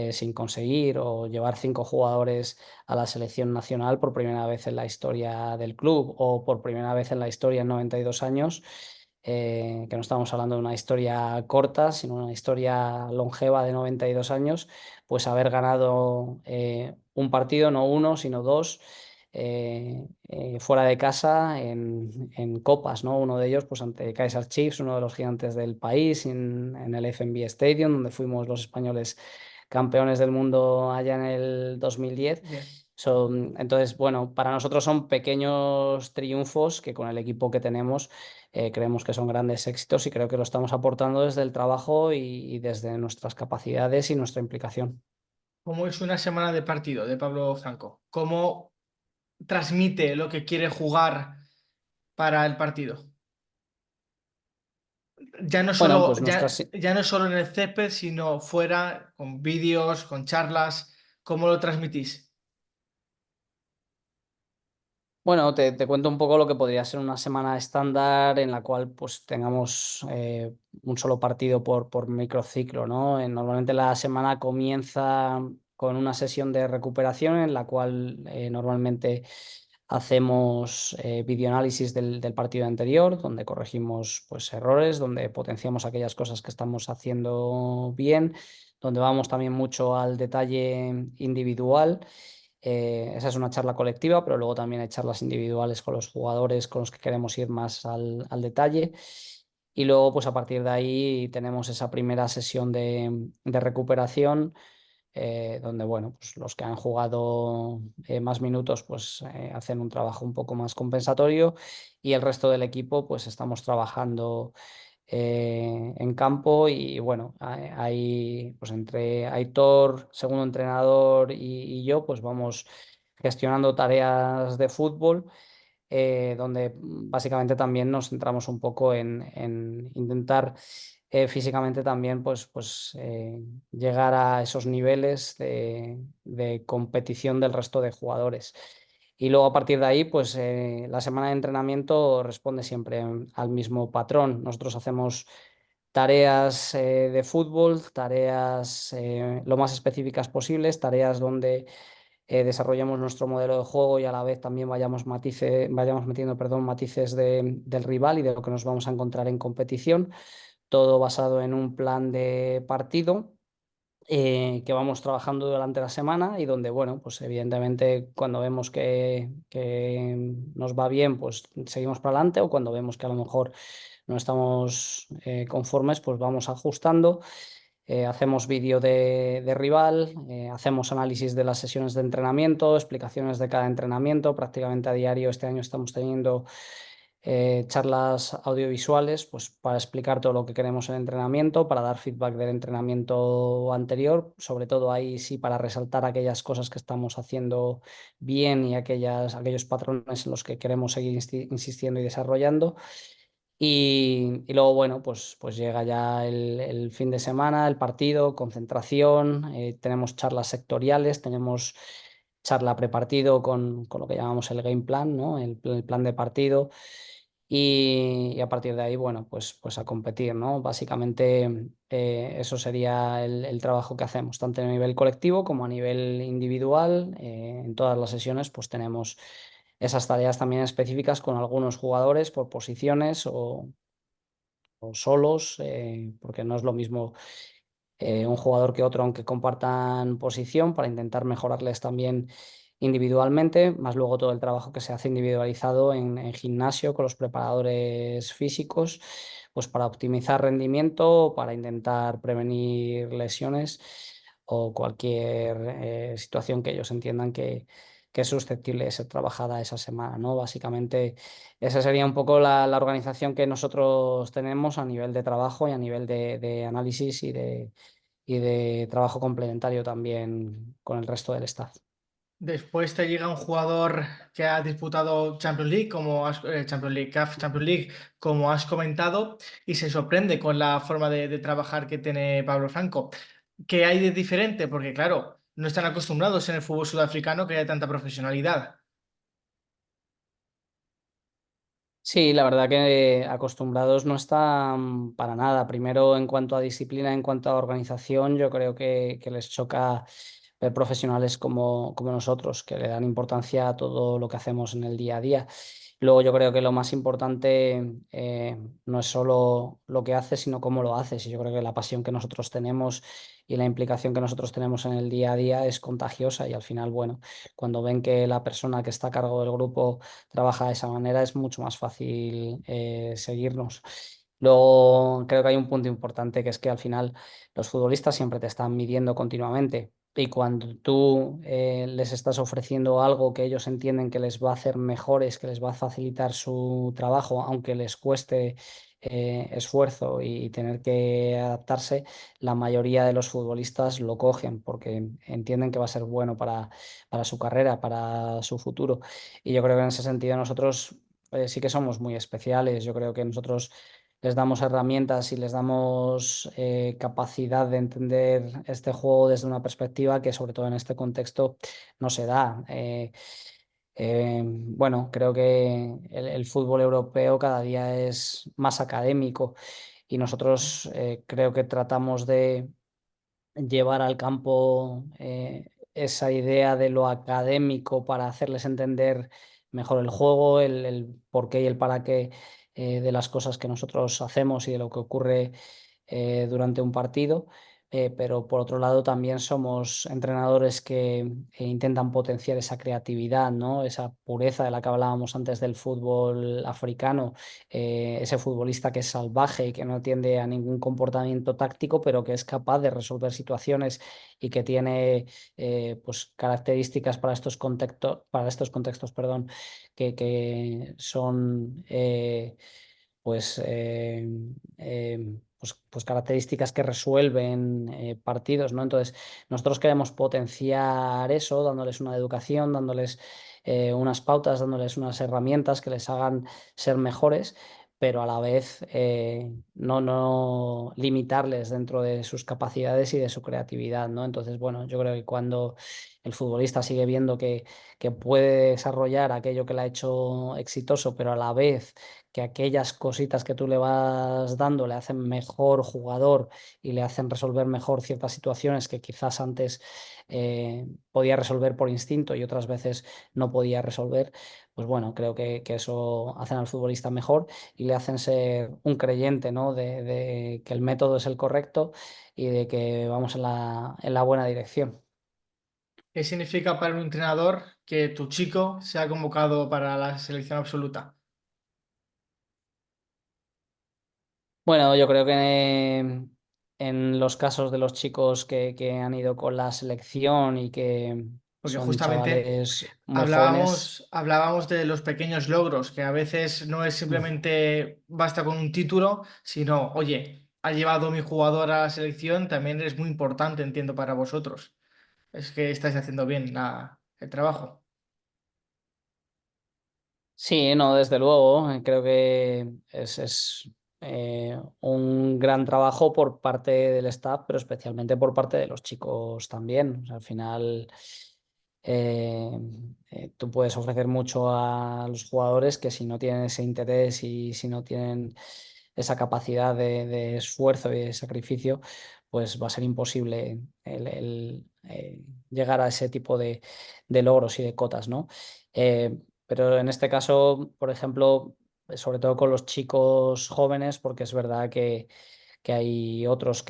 sin conseguir, o llevar 5 jugadores a la selección nacional por primera vez en la historia del club, o por primera vez en la historia en 92 años. Que no estamos hablando de una historia corta, sino una historia longeva de 92 años, pues haber ganado un partido, no uno, sino dos, fuera de casa en copas, ¿no? Uno de ellos, pues ante Kaizer Chiefs, uno de los gigantes del país, en el FNB Stadium, donde fuimos los españoles campeones del mundo allá en el 2010. Bien. Entonces, bueno, para nosotros son pequeños triunfos que con el equipo que tenemos creemos que son grandes éxitos y creo que lo estamos aportando desde el trabajo y desde nuestras capacidades y nuestra implicación. ¿Cómo es una semana de partido de Pablo Franco? ¿Cómo transmite lo que quiere jugar para el partido? Ya no Bueno, solo, pues nuestras, ya no solo en el césped, sino fuera, con vídeos, con charlas. ¿Cómo lo transmitís? Bueno, te cuento un poco lo que podría ser una semana estándar en la cual pues tengamos un solo partido por microciclo, ¿no? Normalmente la semana comienza con una sesión de recuperación en la cual normalmente hacemos videoanálisis del partido anterior, donde corregimos pues errores, donde potenciamos aquellas cosas que estamos haciendo bien, donde vamos también mucho al detalle individual. Esa es una charla colectiva, pero luego también hay charlas individuales con los jugadores con los que queremos ir más al detalle. Y luego, pues a partir de ahí tenemos esa primera sesión de recuperación, donde, bueno, pues los que han jugado más minutos, pues hacen un trabajo un poco más compensatorio y el resto del equipo, pues estamos trabajando en campo y bueno, hay, pues entre Aitor, segundo entrenador, y yo, pues vamos gestionando tareas de fútbol, donde básicamente también nos centramos un poco en intentar físicamente también llegar a esos niveles de competición del resto de jugadores. Y luego a partir de ahí, pues la semana de entrenamiento responde siempre al mismo patrón. Nosotros hacemos tareas de fútbol, tareas lo más específicas posibles, tareas donde desarrollamos nuestro modelo de juego y a la vez también vayamos metiendo, perdón, matices del rival y de lo que nos vamos a encontrar en competición, todo basado en un plan de partido que vamos trabajando durante la semana y donde, bueno, pues evidentemente cuando vemos que nos va bien, pues seguimos para adelante, o cuando vemos que a lo mejor no estamos conformes, pues vamos ajustando. Hacemos vídeo de rival, hacemos análisis de las sesiones de entrenamiento, explicaciones de cada entrenamiento. Prácticamente a diario este año estamos teniendo charlas audiovisuales pues, para explicar todo lo que queremos en el entrenamiento, para dar feedback del entrenamiento anterior, sobre todo ahí sí para resaltar aquellas cosas que estamos haciendo bien y aquellos patrones en los que queremos seguir insistiendo y desarrollando. Y luego, bueno, pues llega ya el fin de semana, el partido, concentración, tenemos charlas sectoriales, tenemos charla prepartido con lo que llamamos el game plan, ¿no? El plan de partido. Y a partir de ahí, bueno, pues a competir, ¿no? Básicamente eso sería el trabajo que hacemos, tanto a nivel colectivo como a nivel individual. En todas las sesiones, pues tenemos esas tareas también específicas con algunos jugadores por posiciones solos, porque no es lo mismo un jugador que otro, aunque compartan posición, para intentar mejorarles también individualmente, más luego todo el trabajo que se hace individualizado en gimnasio con los preparadores físicos, pues para optimizar rendimiento, para intentar prevenir lesiones o cualquier situación que ellos entiendan que es susceptible de ser trabajada esa semana, ¿no? Básicamente, esa sería un poco la organización que nosotros tenemos a nivel de trabajo y a nivel de análisis y de trabajo complementario también con el resto del staff. Después te llega un jugador que ha disputado Champions League, Champions League, CAF Champions League, como has comentado, y se sorprende con la forma de trabajar que tiene Pablo Franco. ¿Qué hay de diferente? Porque, claro, no están acostumbrados en el fútbol sudafricano que haya tanta profesionalidad. Sí, la verdad que acostumbrados no están para nada. Primero, en cuanto a disciplina, en cuanto a organización, yo creo que les choca ver profesionales como nosotros, que le dan importancia a todo lo que hacemos en el día a día. Luego, yo creo que lo más importante no es solo lo que haces, sino cómo lo haces. Y yo creo que la pasión que nosotros tenemos y la implicación que nosotros tenemos en el día a día es contagiosa y al final, bueno, cuando ven que la persona que está a cargo del grupo trabaja de esa manera, es mucho más fácil seguirnos. Luego, creo que hay un punto importante que es que al final los futbolistas siempre te están midiendo continuamente y cuando tú les estás ofreciendo algo que ellos entienden que les va a hacer mejores, que les va a facilitar su trabajo, aunque les cueste esfuerzo y tener que adaptarse, la mayoría de los futbolistas lo cogen porque entienden que va a ser bueno para su carrera, para su futuro. Y yo creo que en ese sentido nosotros sí que somos muy especiales. Yo creo que nosotros les damos herramientas y les damos capacidad de entender este juego desde una perspectiva que sobre todo en este contexto no se da. Bueno, creo que el fútbol europeo cada día es más académico y nosotros creo que tratamos de llevar al campo esa idea de lo académico para hacerles entender mejor el juego, el por qué y el para qué de las cosas que nosotros hacemos y de lo que ocurre durante un partido. Pero por otro lado también somos entrenadores que intentan potenciar esa creatividad, ¿no? Esa pureza de la que hablábamos antes del fútbol africano, ese futbolista que es salvaje y que no tiende a ningún comportamiento táctico, pero que es capaz de resolver situaciones y que tiene pues características para estos contextos, perdón, que son pues, pues características que resuelven partidos, ¿no? Entonces, nosotros queremos potenciar eso, dándoles una educación, dándoles unas pautas, dándoles unas herramientas que les hagan ser mejores, pero a la vez no limitarles dentro de sus capacidades y de su creatividad, ¿no? Entonces, bueno, yo creo que cuando el futbolista sigue viendo que puede desarrollar aquello que le ha hecho exitoso, pero a la vez que aquellas cositas que tú le vas dando le hacen mejor jugador y le hacen resolver mejor ciertas situaciones que quizás antes podía resolver por instinto y otras veces no podía resolver, pues bueno, creo que eso hacen al futbolista mejor y le hacen ser un creyente, ¿no? De que el método es el correcto y de que vamos en la buena dirección. ¿Qué significa para un entrenador que tu chico sea convocado para la selección absoluta? Bueno, yo creo que en los casos de los chicos que han ido con la selección y que Porque son justamente chavales muy jóvenes. hablábamos de los pequeños logros, que a veces no es simplemente basta con un título, sino, oye, ha llevado mi jugador a la selección, también es muy importante, entiendo, para vosotros. Es que estáis haciendo bien el trabajo. Sí, no, desde luego. Creo que es un gran trabajo por parte del staff, pero especialmente por parte de los chicos también. O sea, al final, eh, tú puedes ofrecer mucho a los jugadores que si no tienen ese interés y si no tienen esa capacidad de esfuerzo y de sacrificio, pues va a ser imposible llegar a ese tipo de logros y de cotas, ¿no? Pero en este caso, por ejemplo, sobre todo con los chicos jóvenes, porque es verdad que hay otros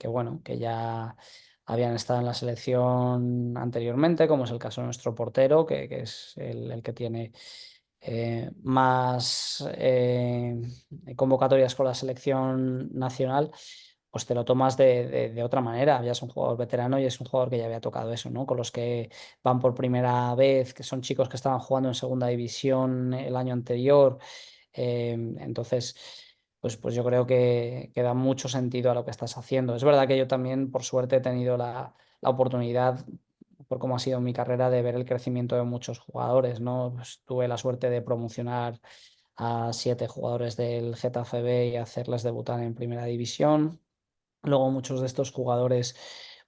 bueno, que ya habían estado en la selección anteriormente, como es el caso de nuestro portero, que es el que tiene más convocatorias con la selección nacional, pues te lo tomas de otra manera. Ya es un jugador veterano y es un jugador que ya había tocado eso, ¿no? Con los que van por primera vez, que son chicos que estaban jugando en segunda división el año anterior. Entonces, pues yo creo que da mucho sentido a lo que estás haciendo. Es verdad que yo también, por suerte, he tenido la oportunidad, por cómo ha sido mi carrera, de ver el crecimiento de muchos jugadores, ¿no? Pues tuve la suerte de promocionar a 7 jugadores del Getafe B y hacerles debutar en primera división. Luego muchos de estos jugadores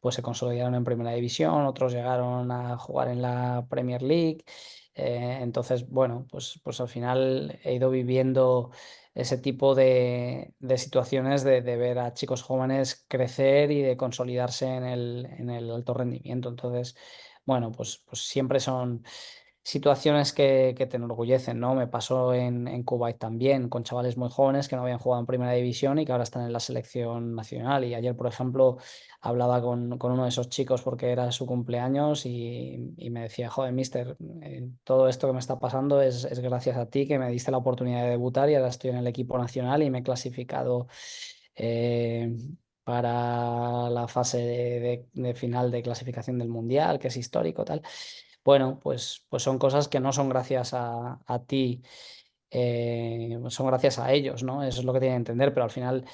pues se consolidaron en primera división, otros llegaron a jugar en la Premier League. Entonces, bueno, pues al final he ido viviendo ese tipo de situaciones de ver a chicos jóvenes crecer y de consolidarse en el alto rendimiento. Entonces, bueno, pues siempre son situaciones que te enorgullecen, ¿no? Me pasó en Kuwait también, con chavales muy jóvenes que no habían jugado en primera división y que ahora están en la selección nacional. Y ayer, por ejemplo, hablaba con uno de esos chicos porque era su cumpleaños y me decía, joder, mister, todo esto que me está pasando es gracias a ti, que me diste la oportunidad de debutar y ahora estoy en el equipo nacional y me he clasificado. eh, para la fase de final de clasificación del Mundial, que es histórico, tal. Bueno, pues son cosas que no son gracias a ti, son gracias a ellos, ¿no? Eso es lo que tienen que entender, pero al final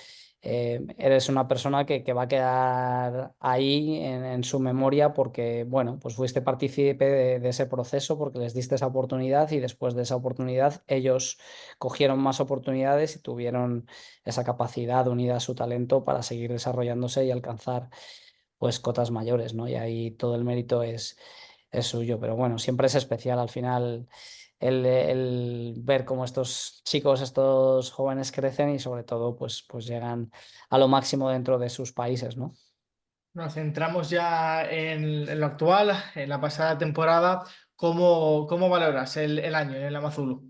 eres una persona que va a quedar ahí en su memoria porque, bueno, pues fuiste partícipe de ese proceso porque les diste esa oportunidad y después de esa oportunidad ellos cogieron más oportunidades y tuvieron esa capacidad unida a su talento para seguir desarrollándose y alcanzar pues cotas mayores, ¿no? Y ahí todo el mérito es suyo, pero bueno, siempre es especial al final el ver cómo estos chicos, estos jóvenes crecen y sobre todo pues llegan a lo máximo dentro de sus países, ¿no? Nos centramos ya en lo actual, en la pasada temporada. ¿Cómo valoras el año en el Amazulu?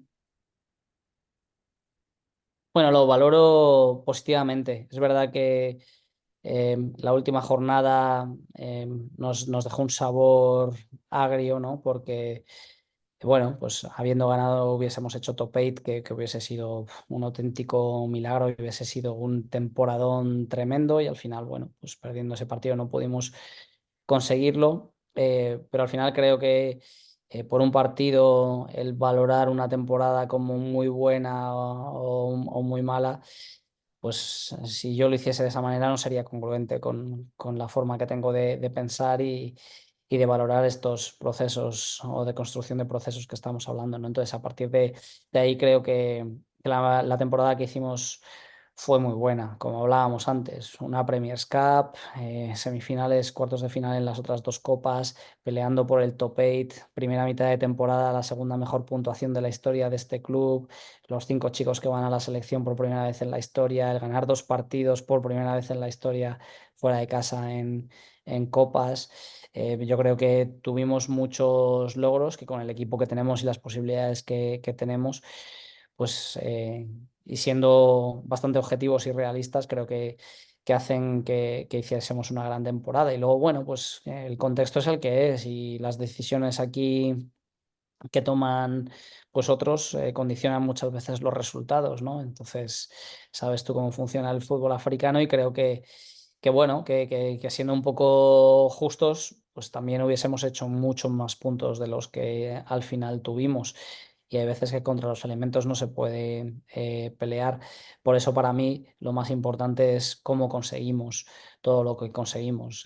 Bueno, lo valoro positivamente. Es verdad que la última jornada nos dejó un sabor agrio, ¿no? Porque bueno, pues habiendo ganado hubiésemos hecho top 8, que hubiese sido un auténtico milagro y hubiese sido un temporadón tremendo y al final, bueno, pues perdiendo ese partido no pudimos conseguirlo, pero al final creo que por un partido el valorar una temporada como muy buena o muy mala, pues si yo lo hiciese de esa manera no sería congruente con la forma que tengo de pensar y de valorar estos procesos o de construcción de procesos que estamos hablando, ¿no? Entonces, a partir de ahí creo que la temporada que hicimos fue muy buena, como hablábamos antes, una Premiers Cup, semifinales, cuartos de final en las otras dos copas, peleando por el top 8, primera mitad de temporada, la segunda mejor puntuación de la historia de este club, los 5 chicos que van a la selección por primera vez en la historia, el ganar 2 partidos por primera vez en la historia fuera de casa en copas. Yo creo que tuvimos muchos logros que con el equipo que tenemos y las posibilidades que tenemos, pues y siendo bastante objetivos y realistas, creo que hacen que hiciésemos una gran temporada. Y luego, bueno, pues el contexto es el que es y las decisiones aquí que toman pues otros condicionan muchas veces los resultados, ¿no? Entonces, sabes tú cómo funciona el fútbol africano y creo que bueno, que siendo un poco justos, pues también hubiésemos hecho muchos más puntos de los que al final tuvimos. Y hay veces que contra los elementos no se puede pelear. Por eso para mí lo más importante es cómo conseguimos todo lo que conseguimos.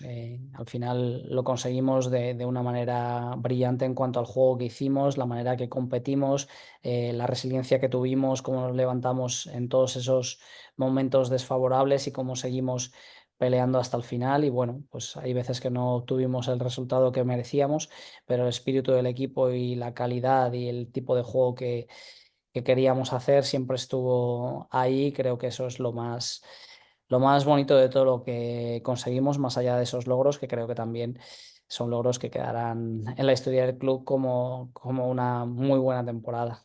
Al final lo conseguimos de una manera brillante en cuanto al juego que hicimos, la manera que competimos, la resiliencia que tuvimos, cómo nos levantamos en todos esos momentos desfavorables y cómo seguimos peleando hasta el final. Y bueno, pues hay veces que no tuvimos el resultado que merecíamos, pero el espíritu del equipo y la calidad y el tipo de juego que queríamos hacer siempre estuvo ahí. Creo que eso es lo más bonito de todo lo que conseguimos, más allá de esos logros, que creo que también son logros que quedarán en la historia del club como una muy buena temporada.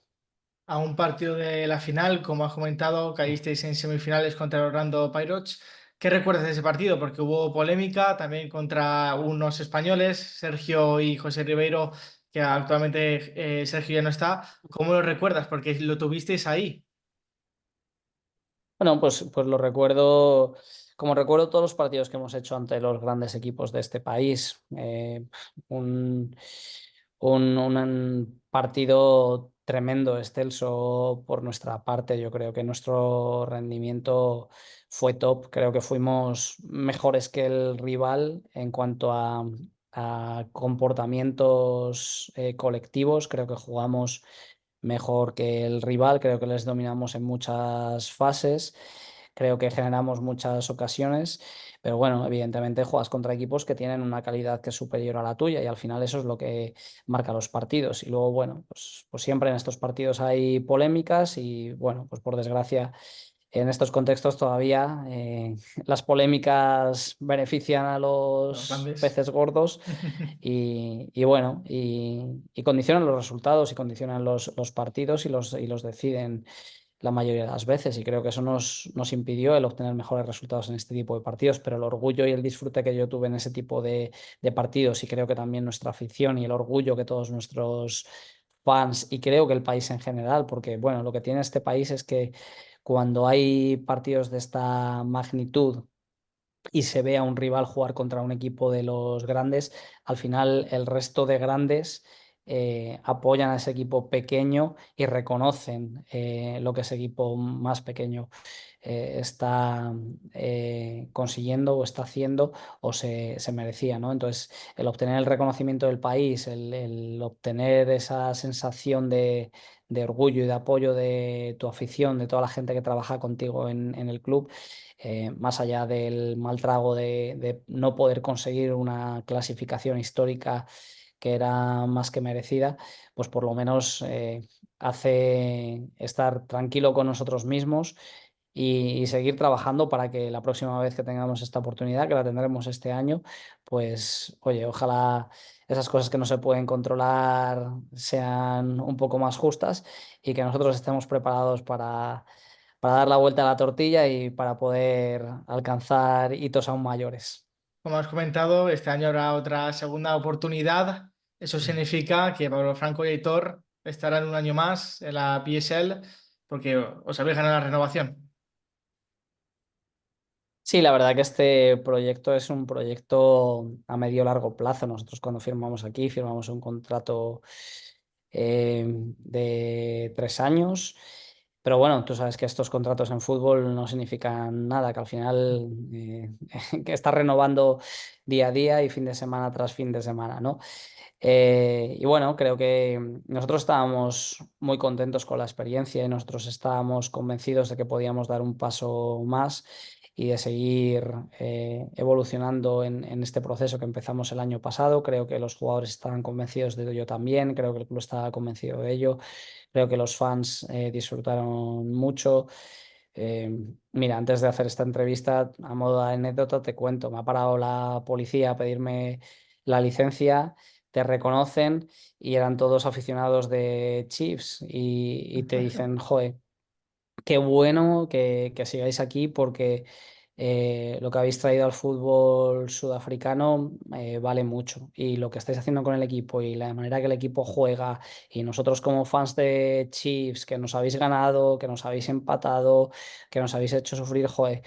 a un partido de la final, como has comentado, caísteis en semifinales contra el Orlando Pirates. ¿Qué recuerdas de ese partido? Porque hubo polémica también contra unos españoles, Sergio y José Ribeiro, que actualmente Sergio ya no está. ¿Cómo lo recuerdas? Porque lo tuvisteis ahí. Bueno, pues lo recuerdo, como recuerdo todos los partidos que hemos hecho ante los grandes equipos de este país. Un, un partido tremendo, excelso por nuestra parte. Yo creo que nuestro rendimiento fue top. Creo que fuimos mejores que el rival en cuanto a comportamientos colectivos. Creo que jugamos mejor que el rival, creo que les dominamos en muchas fases, creo que generamos muchas ocasiones, pero bueno, evidentemente juegas contra equipos que tienen una calidad que es superior a la tuya y al final eso es lo que marca los partidos. Y luego, bueno, pues siempre en estos partidos hay polémicas y bueno, pues por desgracia en estos contextos todavía las polémicas benefician a Los los grandes. peces gordos y bueno, y condicionan los resultados y condicionan los partidos y los deciden la mayoría de las veces. Y creo que eso nos impidió el obtener mejores resultados en este tipo de partidos. Pero el orgullo y el disfrute que yo tuve en ese tipo de partidos y creo que también nuestra afición y el orgullo que todos nuestros fans y creo que el país en general, porque bueno, lo que tiene este país es que cuando hay partidos de esta magnitud y se ve a un rival jugar contra un equipo de los grandes, al final el resto de grandes apoyan a ese equipo pequeño y reconocen lo que ese equipo más pequeño está consiguiendo o está haciendo o se merecía, ¿no? Entonces, el obtener el reconocimiento del país, el obtener esa sensación de orgullo y de apoyo de tu afición, de toda la gente que trabaja contigo en el club, más allá del mal trago de no poder conseguir una clasificación histórica que era más que merecida, pues por lo menos hace estar tranquilo con nosotros mismos y seguir trabajando para que la próxima vez que tengamos esta oportunidad, que la tendremos este año, pues oye, ojalá esas cosas que no se pueden controlar sean un poco más justas y que nosotros estemos preparados para dar la vuelta a la tortilla y para poder alcanzar hitos aún mayores. Como has comentado, este año habrá otra segunda oportunidad. Eso significa que Pablo Franco y Aitor estarán un año más en la PSL porque os habéis ganado la renovación. Sí, la verdad que este proyecto es un proyecto a medio largo plazo. Nosotros cuando firmamos aquí firmamos un contrato de 3 años, pero bueno, tú sabes que estos contratos en fútbol no significan nada, que al final que estás renovando día a día y fin de semana tras fin de semana, ¿no? Y bueno, creo que nosotros estábamos muy contentos con la experiencia y nosotros estábamos convencidos de que podíamos dar un paso más y de seguir evolucionando en este proceso que empezamos el año pasado. Creo que los jugadores estaban convencidos de ello también, creo que el club estaba convencido de ello, creo que los fans disfrutaron mucho. Eh, Mira, antes de hacer esta entrevista, a modo de anécdota, te cuento, me ha parado la policía a pedirme la licencia, te reconocen y eran todos aficionados de Chiefs y te dicen, joder, qué bueno que sigáis aquí porque lo que habéis traído al fútbol sudafricano vale mucho y lo que estáis haciendo con el equipo y la manera que el equipo juega y nosotros como fans de Chiefs que nos habéis ganado, que nos habéis empatado, que nos habéis hecho sufrir, joder.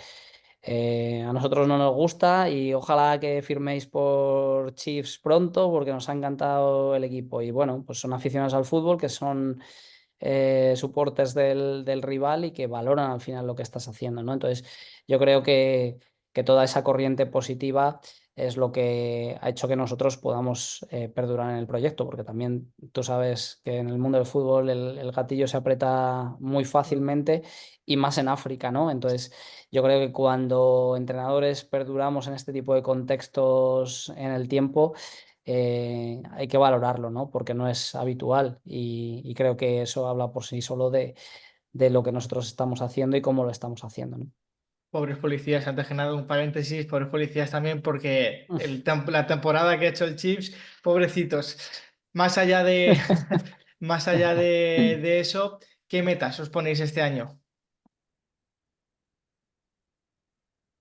A nosotros no nos gusta y ojalá que firméis por Chiefs pronto porque nos ha encantado el equipo. Y bueno, pues son aficionados al fútbol que son supporters del rival y que valoran al final lo que estás haciendo, ¿no? Entonces, yo creo que toda esa corriente positiva es lo que ha hecho que nosotros podamos perdurar en el proyecto, porque también tú sabes que en el mundo del fútbol el gatillo se aprieta muy fácilmente y más en África, ¿no? Entonces, yo creo que cuando entrenadores perduramos en este tipo de contextos en el tiempo, hay que valorarlo, ¿no? Porque no es habitual y creo que eso habla por sí solo de lo que nosotros estamos haciendo y cómo lo estamos haciendo, ¿no? Pobres policías, antes que nada un paréntesis, pobres policías también porque la temporada que ha hecho el Chiefs, pobrecitos. Más allá de, más allá de eso, ¿Qué metas os ponéis este año?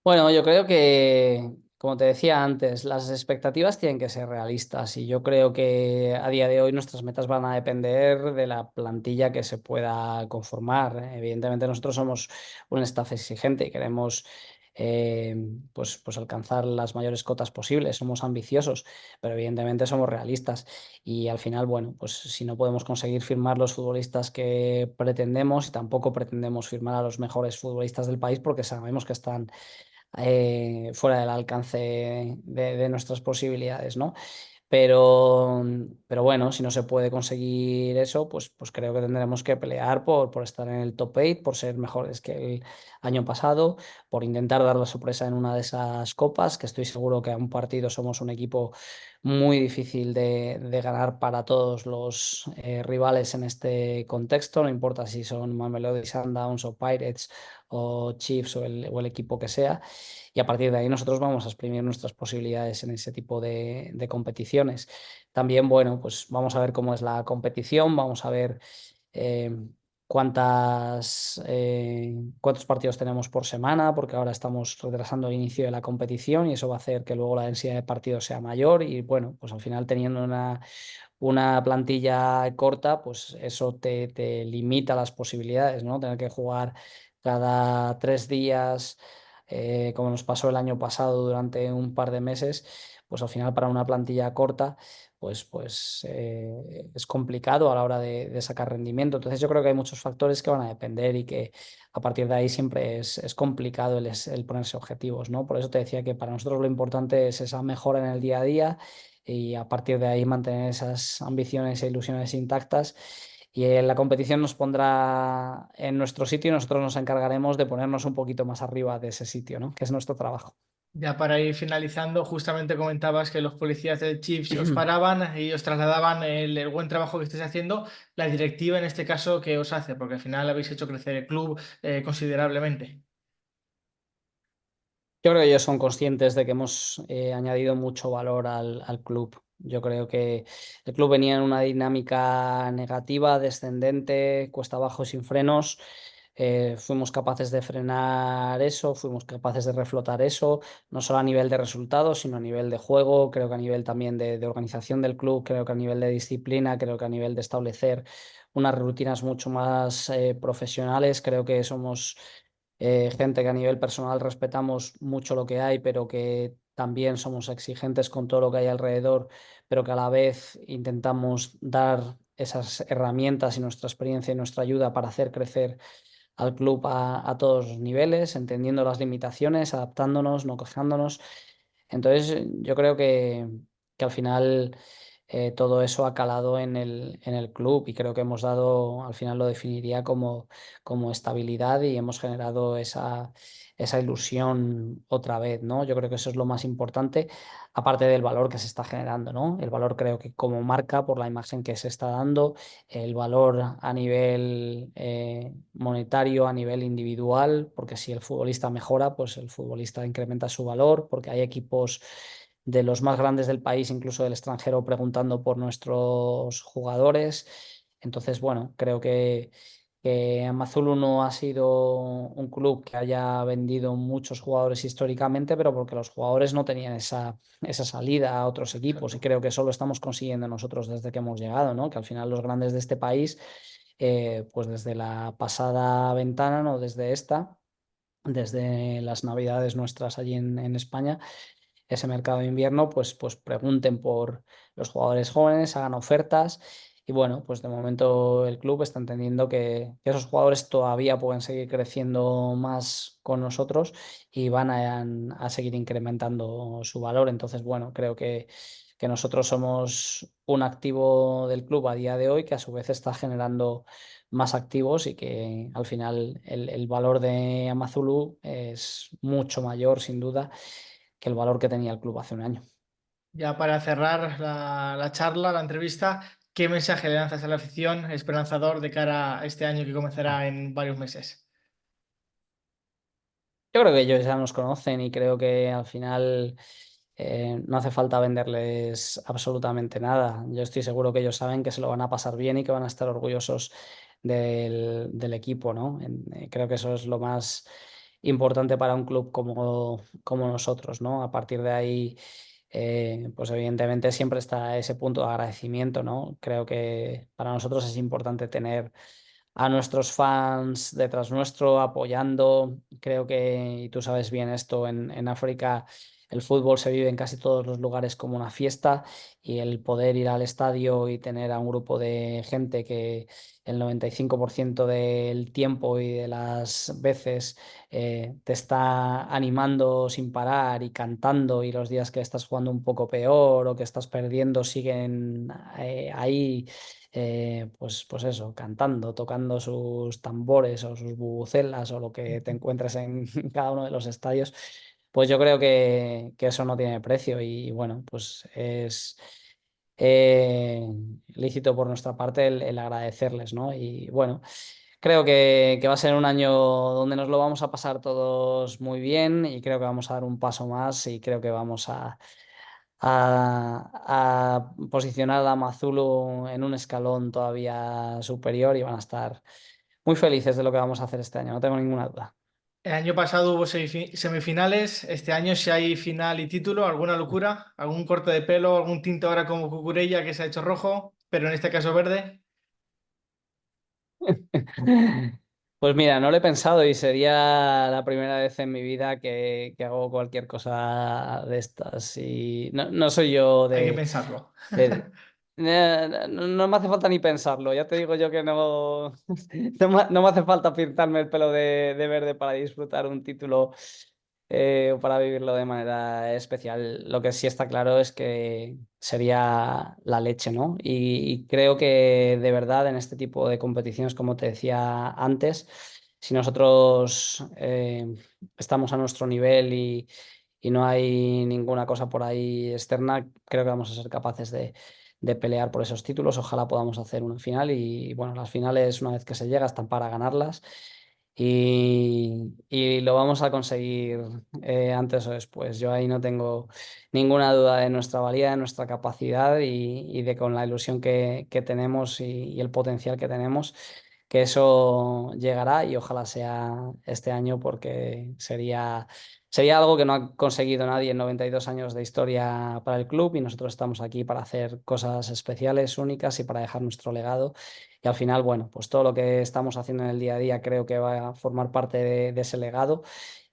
Bueno, yo creo que, como te decía antes, las expectativas tienen que ser realistas y yo creo que a día de hoy nuestras metas van a depender de la plantilla que se pueda conformar. Evidentemente nosotros somos un staff exigente y queremos eh, pues alcanzar las mayores cotas posibles, somos ambiciosos, pero evidentemente somos realistas y al final, bueno, pues si no podemos conseguir firmar los futbolistas que pretendemos y tampoco pretendemos firmar a los mejores futbolistas del país porque sabemos que están fuera del alcance de nuestras posibilidades, ¿no? Pero bueno, si no se puede conseguir eso, pues creo que tendremos que pelear por estar en el top 8, por ser mejores que el año pasado, por intentar dar la sorpresa en una de esas copas, que estoy seguro que a un partido somos un equipo muy difícil de ganar para todos los rivales en este contexto, no importa si son Mamelodi Sundowns o Pirates o Chiefs o el equipo que sea. Y a partir de ahí nosotros vamos a exprimir nuestras posibilidades en ese tipo de competiciones. También, bueno, pues vamos a ver cómo es la competición, vamos a ver eh, cuántos partidos tenemos por semana, porque ahora estamos retrasando el inicio de la competición y eso va a hacer que luego la densidad de partidos sea mayor y bueno, pues al final teniendo una plantilla corta, pues eso te limita las posibilidades, ¿no? Tener que jugar cada 3 días, como nos pasó el año pasado durante un par de meses, pues al final para una plantilla corta, pues es complicado a la hora de sacar rendimiento. Entonces yo creo que hay muchos factores que van a depender y que a partir de ahí siempre es complicado el ponerse objetivos, ¿no? Por eso te decía que para nosotros lo importante es esa mejora en el día a día y a partir de ahí mantener esas ambiciones e ilusiones intactas. Y la competición nos pondrá en nuestro sitio y nosotros nos encargaremos de ponernos un poquito más arriba de ese sitio, ¿no? Que es nuestro trabajo. Ya para ir finalizando, justamente comentabas que los policías del Chiefs os paraban y os trasladaban el buen trabajo que estáis haciendo, la directiva en este caso que os hace, porque al final habéis hecho crecer el club considerablemente. Yo creo que ellos son conscientes de que hemos añadido mucho valor al club. Yo creo que el club venía en una dinámica negativa, descendente, cuesta abajo y sin frenos. Fuimos capaces de frenar eso, fuimos capaces de reflotar eso, no solo a nivel de resultados, sino a nivel de juego, creo que a nivel también de organización del club, creo que a nivel de disciplina, creo que a nivel de establecer unas rutinas mucho más profesionales. Creo que somos gente que a nivel personal respetamos mucho lo que hay, pero que también somos exigentes con todo lo que hay alrededor, pero que a la vez intentamos dar esas herramientas y nuestra experiencia y nuestra ayuda para hacer crecer al club a todos los niveles, entendiendo las limitaciones, adaptándonos, no quejándonos. Entonces, yo creo que al final todo eso ha calado en el club y creo que hemos dado, al final lo definiría como estabilidad y hemos generado esa ilusión otra vez, ¿no? Yo creo que eso es lo más importante, aparte del valor que se está generando, ¿no? El valor creo que como marca, por la imagen que se está dando, el valor a nivel monetario, a nivel individual, porque si el futbolista mejora, pues el futbolista incrementa su valor, porque hay equipos de los más grandes del país, incluso del extranjero, preguntando por nuestros jugadores. Entonces, bueno, creo que Amazulu no ha sido un club que haya vendido muchos jugadores históricamente, pero porque los jugadores no tenían esa salida a otros equipos y Exacto. creo que eso lo estamos consiguiendo nosotros desde que hemos llegado, ¿no? Que al final los grandes de este país, pues desde la pasada ventana, no desde esta, desde las navidades nuestras allí en España, ese mercado de invierno, pues pregunten por los jugadores jóvenes, hagan ofertas. Y bueno, pues de momento el club está entendiendo que esos jugadores todavía pueden seguir creciendo más con nosotros y van a seguir incrementando su valor. Entonces, bueno, creo que nosotros somos un activo del club a día de hoy que a su vez está generando más activos y que al final el valor de Amazulu es mucho mayor, sin duda, que el valor que tenía el club hace un año. Ya para cerrar la charla, la entrevista, ¿qué mensaje le lanzas a la afición esperanzador de cara a este año que comenzará en varios meses? Yo creo que ellos ya nos conocen y creo que al final no hace falta venderles absolutamente nada. Yo estoy seguro que ellos saben que se lo van a pasar bien y que van a estar orgullosos del equipo, ¿no? Creo que eso es lo más importante para un club como nosotros, ¿no? A partir de ahí, pues evidentemente siempre está ese punto de agradecimiento, ¿no? Creo que para nosotros es importante tener a nuestros fans detrás nuestro, apoyando. Creo que, y tú sabes bien esto, en África el fútbol se vive en casi todos los lugares como una fiesta y el poder ir al estadio y tener a un grupo de gente que el 95% del tiempo y de las veces te está animando sin parar y cantando, y los días que estás jugando un poco peor o que estás perdiendo siguen ahí, pues eso, cantando, tocando sus tambores o sus bubucelas o lo que te encuentres en cada uno de los estadios. Pues yo creo que eso no tiene precio y bueno, pues es eh, lícito por nuestra parte el agradecerles, ¿no? Y bueno, creo que va a ser un año donde nos lo vamos a pasar todos muy bien y creo que vamos a dar un paso más y creo que vamos a posicionar a Mazulu en un escalón todavía superior y van a estar muy felices de lo que vamos a hacer este año, no tengo ninguna duda. El año pasado hubo semifinales, este año si hay final y título, alguna locura, algún corte de pelo, algún tinte ahora como Cucurella que se ha hecho rojo, pero en este caso verde. Pues mira, no lo he pensado y sería la primera vez en mi vida que hago cualquier cosa de estas. Y no soy yo Hay que pensarlo. de- no me hace falta ni pensarlo. Ya te digo yo que no, no me hace falta pintarme el pelo de verde para disfrutar un título o para vivirlo de manera especial. Lo que sí está claro es que sería la leche, ¿no? Y creo que de verdad en este tipo de competiciones, como te decía antes, si nosotros estamos a nuestro nivel y no hay ninguna cosa por ahí externa, creo que vamos a ser capaces de pelear por esos títulos. Ojalá podamos hacer una final y bueno, las finales una vez que se llega están para ganarlas y lo vamos a conseguir antes o después. Yo ahí no tengo ninguna duda de nuestra valía, de nuestra capacidad y de con la ilusión que tenemos y el potencial que tenemos, que eso llegará y ojalá sea este año porque sería algo que no ha conseguido nadie en 92 años de historia para el club y nosotros estamos aquí para hacer cosas especiales, únicas y para dejar nuestro legado. Y al final, bueno, pues todo lo que estamos haciendo en el día a día creo que va a formar parte de ese legado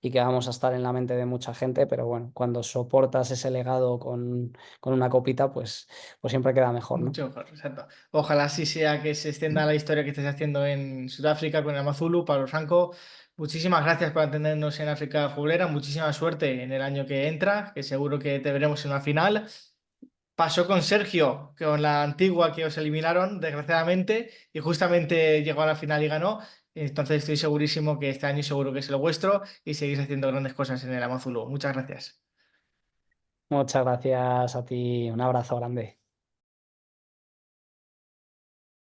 y que vamos a estar en la mente de mucha gente, pero bueno, cuando soportas ese legado con una copita, pues siempre queda mejor, ¿no? Mucho mejor, exacto. Ojalá sí sea que se extienda la historia que estés haciendo en Sudáfrica con el Amazulu, Pablo Franco. Muchísimas gracias por atendernos en África Futbolera. Muchísima suerte en el año que entra, que seguro que te veremos en la final. Pasó con Sergio, con la antigua que os eliminaron, desgraciadamente, y justamente llegó a la final y ganó. Entonces estoy segurísimo que este año seguro que es el vuestro y seguís haciendo grandes cosas en el Amazulu. Muchas gracias. Muchas gracias a ti, un abrazo grande.